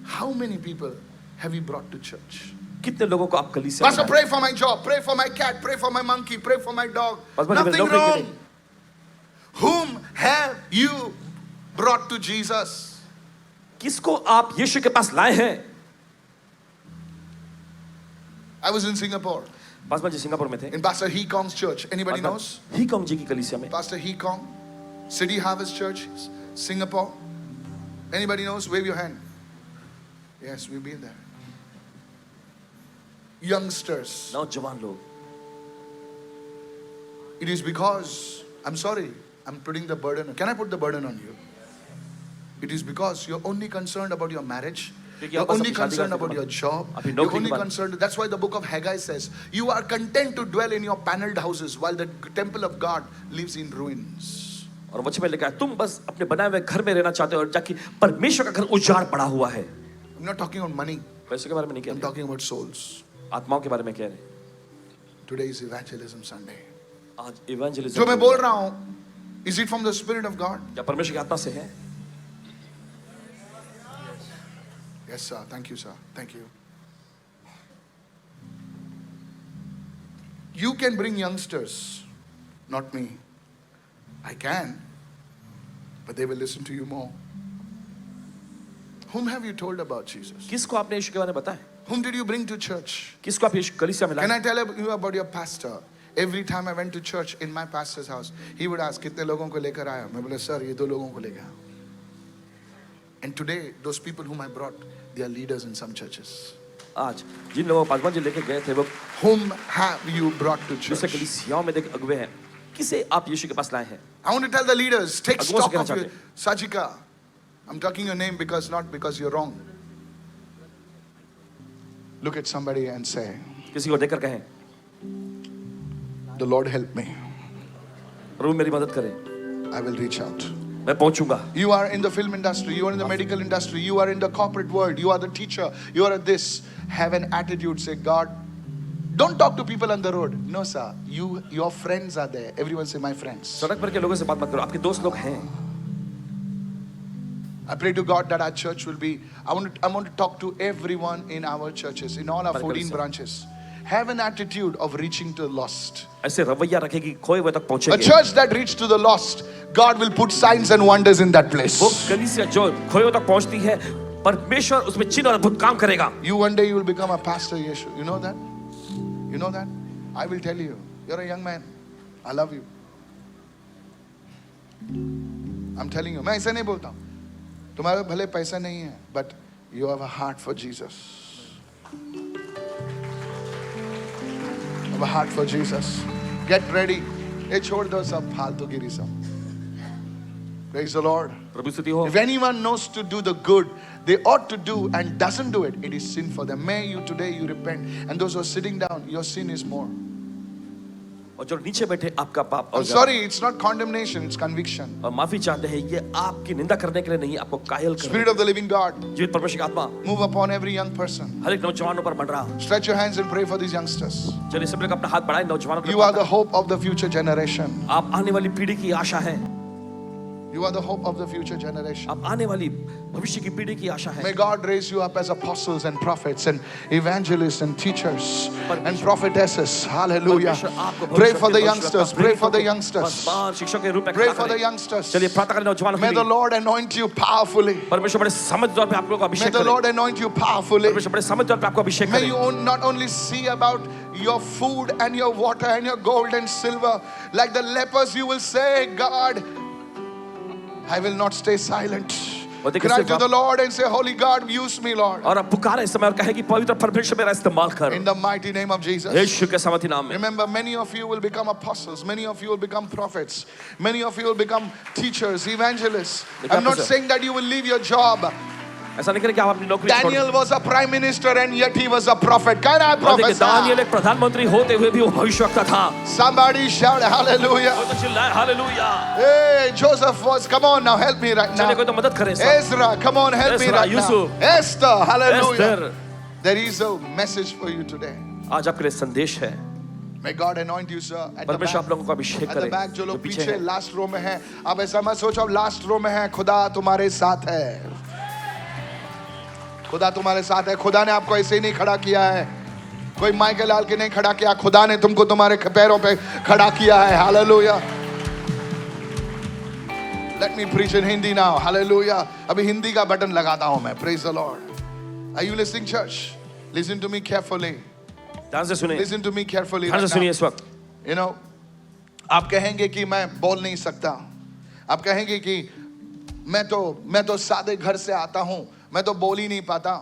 how many people have you brought to church? कितने लोगों को आप कलीसिया में Pastor, लाए? pray for my job, pray for my cat, pray for my monkey, pray for my dog. Pastor, मुझे Nothing नौकरी के wrong. लिए. Whom have you brought to Jesus? किसको आप यीशु के पास लाए हैं? I was in Singapore, Paswan ji Singapore में थे. in Pastor Hee Kong's church. Anybody knows? Hee Kong ji की कलीसिया में. Pastor Hee Kong, City Harvest Church, Singapore. Anybody knows? Wave your hand. Yes, we've been there. Youngsters. नौजवान लोग. It is because, I'm sorry, I'm putting the burden. Can I put the burden on you? It is because you're only concerned about your marriage. You're only concerned about your job. You're only concerned. That's why the book of Haggai says, you are content to dwell in your paneled houses while the temple of God lives in ruins. और वचन में लिखा है तुम बस अपने बनाए हुए घर में रहना चाहते हो और जाकि परमेश्वर का घर उजाड़ पड़ा हुआ है. I'm not talking about money. पैसे के बारे में नहीं कह I'm रहे. talking about souls. आत्माओं के बारे में कह रहे. Today is Evangelism Sunday. आज इवेंजलिज्म जो मैं बोल रहा हूँ, is it from the Spirit of God? क्या परमेश्वर की आत्मा से है? Yes, sir. Thank you, sir. Thank you. You can bring youngsters, not me. I can, but they will listen to you more. Whom have you told about Jesus? किसको आपने यीशु के बारे में बताया? Whom did you bring to church? किसको आप यीशु कलीसिया में Can लाए? I tell you about your pastor? Every time I went to church in my pastor's house, he would ask, कितने लोगों को लेकर आया? मैं बोला, sir, ये 2 लोगों को लेकर आया. And today, those people whom I brought, they are leaders in some churches. आज जिन लोगों को पासवान जी लेके गए थे वो Whom have you brought to दूसरे church? कलीसियाओं में देख अगुवे हैं. किसे आप यीशु के पास लाए हैं? I want to tell the leaders, take अगुवों से stock कहना of your चाहते Sajika. I'm talking your name because not because you're wrong. Look at somebody and say, किसी को देखकर कहें the Lord help me. प्रभु मेरी मदद करे. I will reach out. मैं पहुंचूंगा. You are in the film industry, you are in the medical industry, you are in the corporate world, you are the teacher, you are at this. Have an attitude, say, God, don't talk to people on the road. No, sir. Your friends are there. Everyone say, my friends. सड़क पर के लोगों से बात मत करो. आपके दोस्त लोग हैं. I pray to God that our church will be, I want to talk to everyone in our churches, in all our 14 branches. Have an attitude of reaching to the lost. ऐसे रवैया रखेगी खोए हुए तक A पहुंचेंगे. church that reaches to the lost, God will put signs and wonders in that place. वो कलीसिया जो खोए हुए तक पहुंचती है परमेश्वर उसमें चिन्ह और अद्भुत काम करेगा. You one day you will become a pastor, Yeshu. You know that? You know that? I will tell you. You're a young man. I love you. I'm telling you. मैं ऐसा नहीं बोलता हूँ. तुम्हारे भले पैसा नहीं है, but you have a heart for Jesus. Have a heart for Jesus. Get ready. ये छोड़ दो सब फालतूगिरी सब. Praise the Lord. प्रभु स्तुति हो. If anyone knows to do the good they ought to do and doesn't do it, it is sin for them. May you today you repent. And those who are sitting down, your sin is more. और और जो नीचे बैठे आपका पाप और I'm sorry, it's not condemnation, it's conviction. और माफी चाहते हैं, ये आपकी निंदा करने के लिए नहीं, आपको कायल करने। Spirit of the living God, जीवित परमेश्वर की आत्मा move upon every young person. हर एक नौजवानों पर मंडरा। Stretch your hands and pray for these youngsters. चलिए सब लोग अपना हाथ बढ़ाएं नौजवानों के लिए। You are the hope of the future generation. आप आने वाली पीढ़ी की आशा है। You are the hope of the future generation. आप आने वाली भविष्य की पीढ़ी की आशा है। May God raise you up as apostles and prophets and evangelists and teachers and prophetesses. Hallelujah. Pray for the youngsters. Pray for the youngsters. शिक्षक के रूप में Pray for the youngsters. चलिए प्रार्थना करें नौजवानों के May the लिए। Lord anoint you powerfully. परमेश्वर बड़े समझदार पे आप लोगों को May अभिषेक the करे। Lord anoint you powerfully. परमेश्वर बड़े समझदार पे आपको अभिषेक May करे। you not only see about your food and your water and your gold and silver. Like the lepers, you will say, God, I will not stay silent. Cry to the Lord and say, Holy God, use me, Lord. और अब पुकारे इस समय और कहे कि पवित्र परमेश्वर मेरा इस्तेमाल कर। In the mighty name of Jesus. यीशु के सामर्थी नाम में। Remember, many of you will become apostles. Many of you will become prophets. Many of you will become teachers, evangelists. I'm not saying that you will leave your job. ऐसा नहीं करें कि आप अपनी नौकरी छोड़ दें। Daniel was a prime minister and yet he was a prophet. Can I और देखिए दानियेल prophesy? एक प्रधानमंत्री होते हुए भी वो भविष्यवक्ता था। Somebody shout hallelujah. कोई तो चिल्लाए hallelujah. Hey, Joseph was, come on now, help me right now. चलिए कोई तो मदद करे सब। Ezra, come on, help me Ezra, right now. Yusuf. Esther, hallelujah. Esther। There is a message for you today. आज आपके लिए संदेश है। May God anoint you, sir. At the परमेश्वर back, आप लोगों को अभिषेक at the करे। back जो जो लोग पीछे पीछे हैं। लास्ट रो में हैं, अब ऐसा मत सोचो लास्ट रो में है, खुदा तुम्हारे साथ है। खुदा तुम्हारे साथ है। खुदा ने आपको ऐसे ही नहीं खड़ा किया है, कोई माइकल लाल के नहीं खड़ा किया, खुदा ने तुमको तुम्हारे पैरों पे खड़ा किया है। Hallelujah. Let me preach in Hindi now. Hallelujah. अभी हिंदी का बटन लगाता हूं मैं. Praise the Lord. Are you listening, church? Listen to me carefully. ध्यान से सुनिए। Listen to me carefully. ध्यान से right सुनिए now. इस वक्त। You know, आप कहेंगे कि मैं बोल नहीं सकता, आप कहेंगे कि मैं तो सादे घर से आता हूं, मैं तो बोल ही नहीं पाता,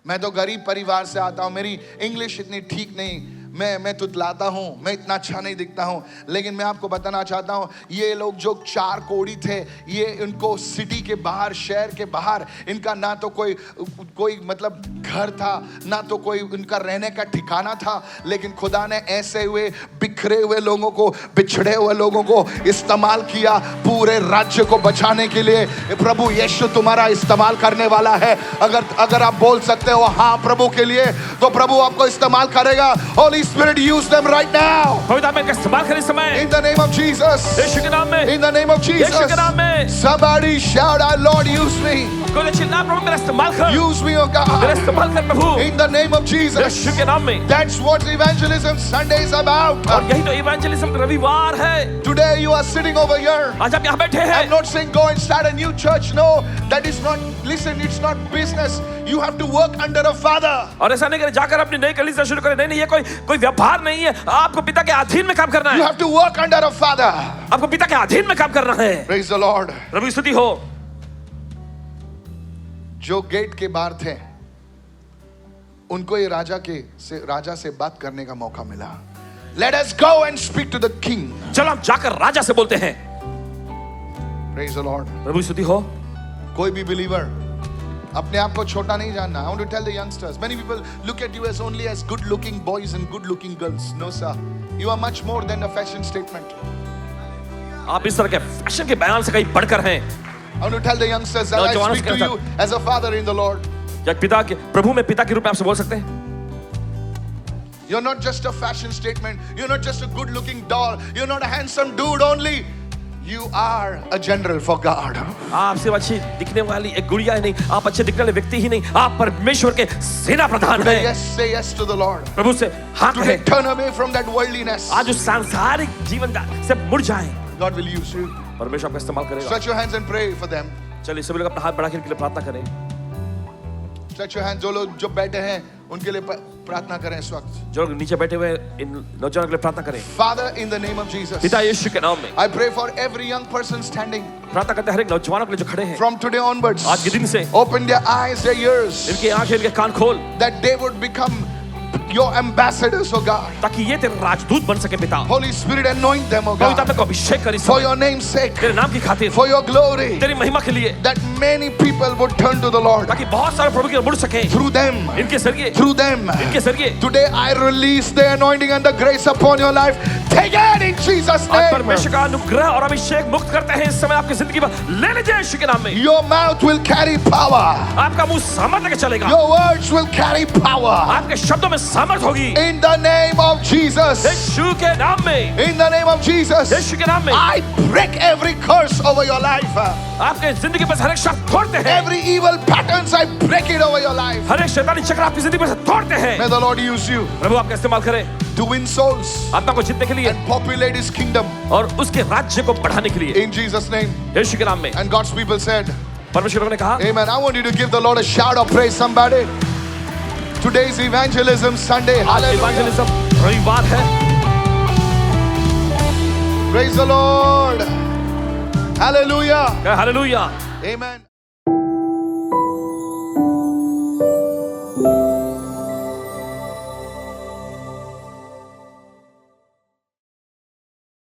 मैं तो गरीब परिवार से आता हूं, मेरी इंग्लिश इतनी ठीक नहीं, मैं तुतलाता हूं, मैं इतना अच्छा नहीं दिखता हूं। लेकिन मैं आपको बताना चाहता हूं, ये लोग जो 4 कोड़ी थे, ये इनको सिटी के बाहर, शहर के बाहर, इनका ना तो कोई मतलब घर था, ना तो कोई उनका रहने का ठिकाना था, लेकिन खुदा ने ऐसे हुए बिखरे हुए लोगों को, बिछड़े हुए लोगों को इस्तेमाल किया पूरे राज्य को बचाने के लिए। प्रभु यीशु तुम्हारा इस्तेमाल करने वाला है। अगर आप बोल सकते हो हाँ प्रभु के लिए, तो प्रभु आपको इस्तेमाल करेगा। Holy Spirit, use them right now. पवित्र आत्मा का इस्तेमाल करें इस समय। In the name of Jesus. यीशु के नाम में। In the name of Jesus. यीशु के नाम में। Somebody shout out, Lord, use me. कोई तो चिल्ला प्रभु मेरा इस्तेमाल कर। Use me, oh मेरा God. इस्तेमाल कर प्रभु। In the name of Jesus. यीशु के नाम में। That's what evangelism Sunday is about. और यही तो इवेंजलिज्म रविवार है। Today you are sitting over here. आज आप यहाँ बैठे हैं। I'm not saying go and start a new church. No, that is not, listen, it's not business. You have to work under a father. और ऐसा नहीं करें जाकर अपनी नई कलीसिया शुरू करें। नहीं, ये कोई व्यापार नहीं है। आपको पिता के अधीन में काम करना You है। have to work under a father. आपको पिता के अधीन में काम करना है। Praise the Lord. प्रभु की स्तुति हो। जो गेट के बाहर थे, उनको ये राजा से बात करने का मौका मिला। Let us go and speak to the king. चलो हम जाकर राजा से बोलते हैं। Praise the Lord. प्रभु की स्तुति हो। कोई भी believer अपने आप को छोटा नहीं जानना. I want to tell the youngsters, many people look at you as only as good looking boys and good looking girls. No sir, you are much more than a fashion statement. आप इस तरह के fashion के बयान से कहीं बढ़कर हैं। I want to tell the youngsters that I नौजवानों speak से to you as a father in the Lord. या पिता के प्रभु में पिता के रूप में आपसे बोल सकते हैं। You're not just a fashion statement. You're not just a good looking doll. You're not a handsome dude only. You are a general for God. आप सिर्फ अच्छी दिखने वाली एक गुड़िया ही नहीं, आप अच्छे दिखने वाले व्यक्ति ही नहीं, आप परमेश्वर के सेना प्रधान Today, हैं। yes, say yes to the Lord. प्रभु से हाँ Today, कहें। turn away from that worldliness. आज उस सांसारिक जीवन से मुड़ जाएं। God will use you. परमेश्वर आपका इस्तेमाल करेगा। Stretch your hands and pray for them. चलिए सभी लोग अपना हाथ बढ़ाकर इनके लिए प्रार्थना करें। Stretch your hands. जो लोग जो बैठे हैं उनके लिए प्रार्थना करें इस वक्त. जो लोग नीचे बैठे हुए इन नौजवानों के लिए प्रार्थना करें। Father, in the name of Jesus, पिता यीशु के नाम में I pray for every young person standing. प्रार्थना करते हैं हर एक नौजवानों के लिए जो खड़े हैं। From today onwards, आज के दिन से open their eyes, their ears, इनकी आंखें, इनके कान खोल। that they would become your ambassadors, oh God. ताकि ये तेरे राजदूत बन सके पिता। Holy Spirit, anoint them, oh पवित्र God, आत्मा को अभिषेक कर इस for समय, your name's sake, तेरे नाम की खातिर, for your glory, तेरी महिमा के लिए, that many people would turn to the Lord ताकि बहुत सारे प्रभु की ओर मुड़ सके through them, इनके जरिए, through them. इनके जरिए। Today I release the anointing and the grace upon your life. Take it in Jesus' और name. परमेश्वर का अनुग्रह और अभिषेक मुक्त करते हैं इस समय आपकी जिंदगी में। ले लीजिए यीशु के नाम में। Your mouth will carry power. आपका मुंह सामर्थ लेके चलेगा। Your words will carry power. आपके शब्दों में सामर्थ होगी। In the name of Jesus. यीशु के नाम में, In the name of Jesus. यीशु के नाम में, I break every curse over your life. आपके जिंदगी पर से हर एक शब्द तोड़ते हैं। Every evil patterns, I break it over your life. हर एक शैतानी चक्र आपकी जिंदगी पर से तोड़ते हैं। May the Lord use you प्रभु आपका इस्तेमाल करे to win souls आत्मा को जीतने के लिए and populate His kingdom. और उसके राज्य को बढ़ाने के लिए In Jesus' name. यीशु के नाम में। And God's people said, परमेश्वर ने कहा, Amen. I want you to give the Lord a shout of praise, somebody. Today's evangelism Sunday. Hallelujah. इवांजेलिज्म रविवार है। Praise the Lord. Hallelujah. Hallelujah. Amen.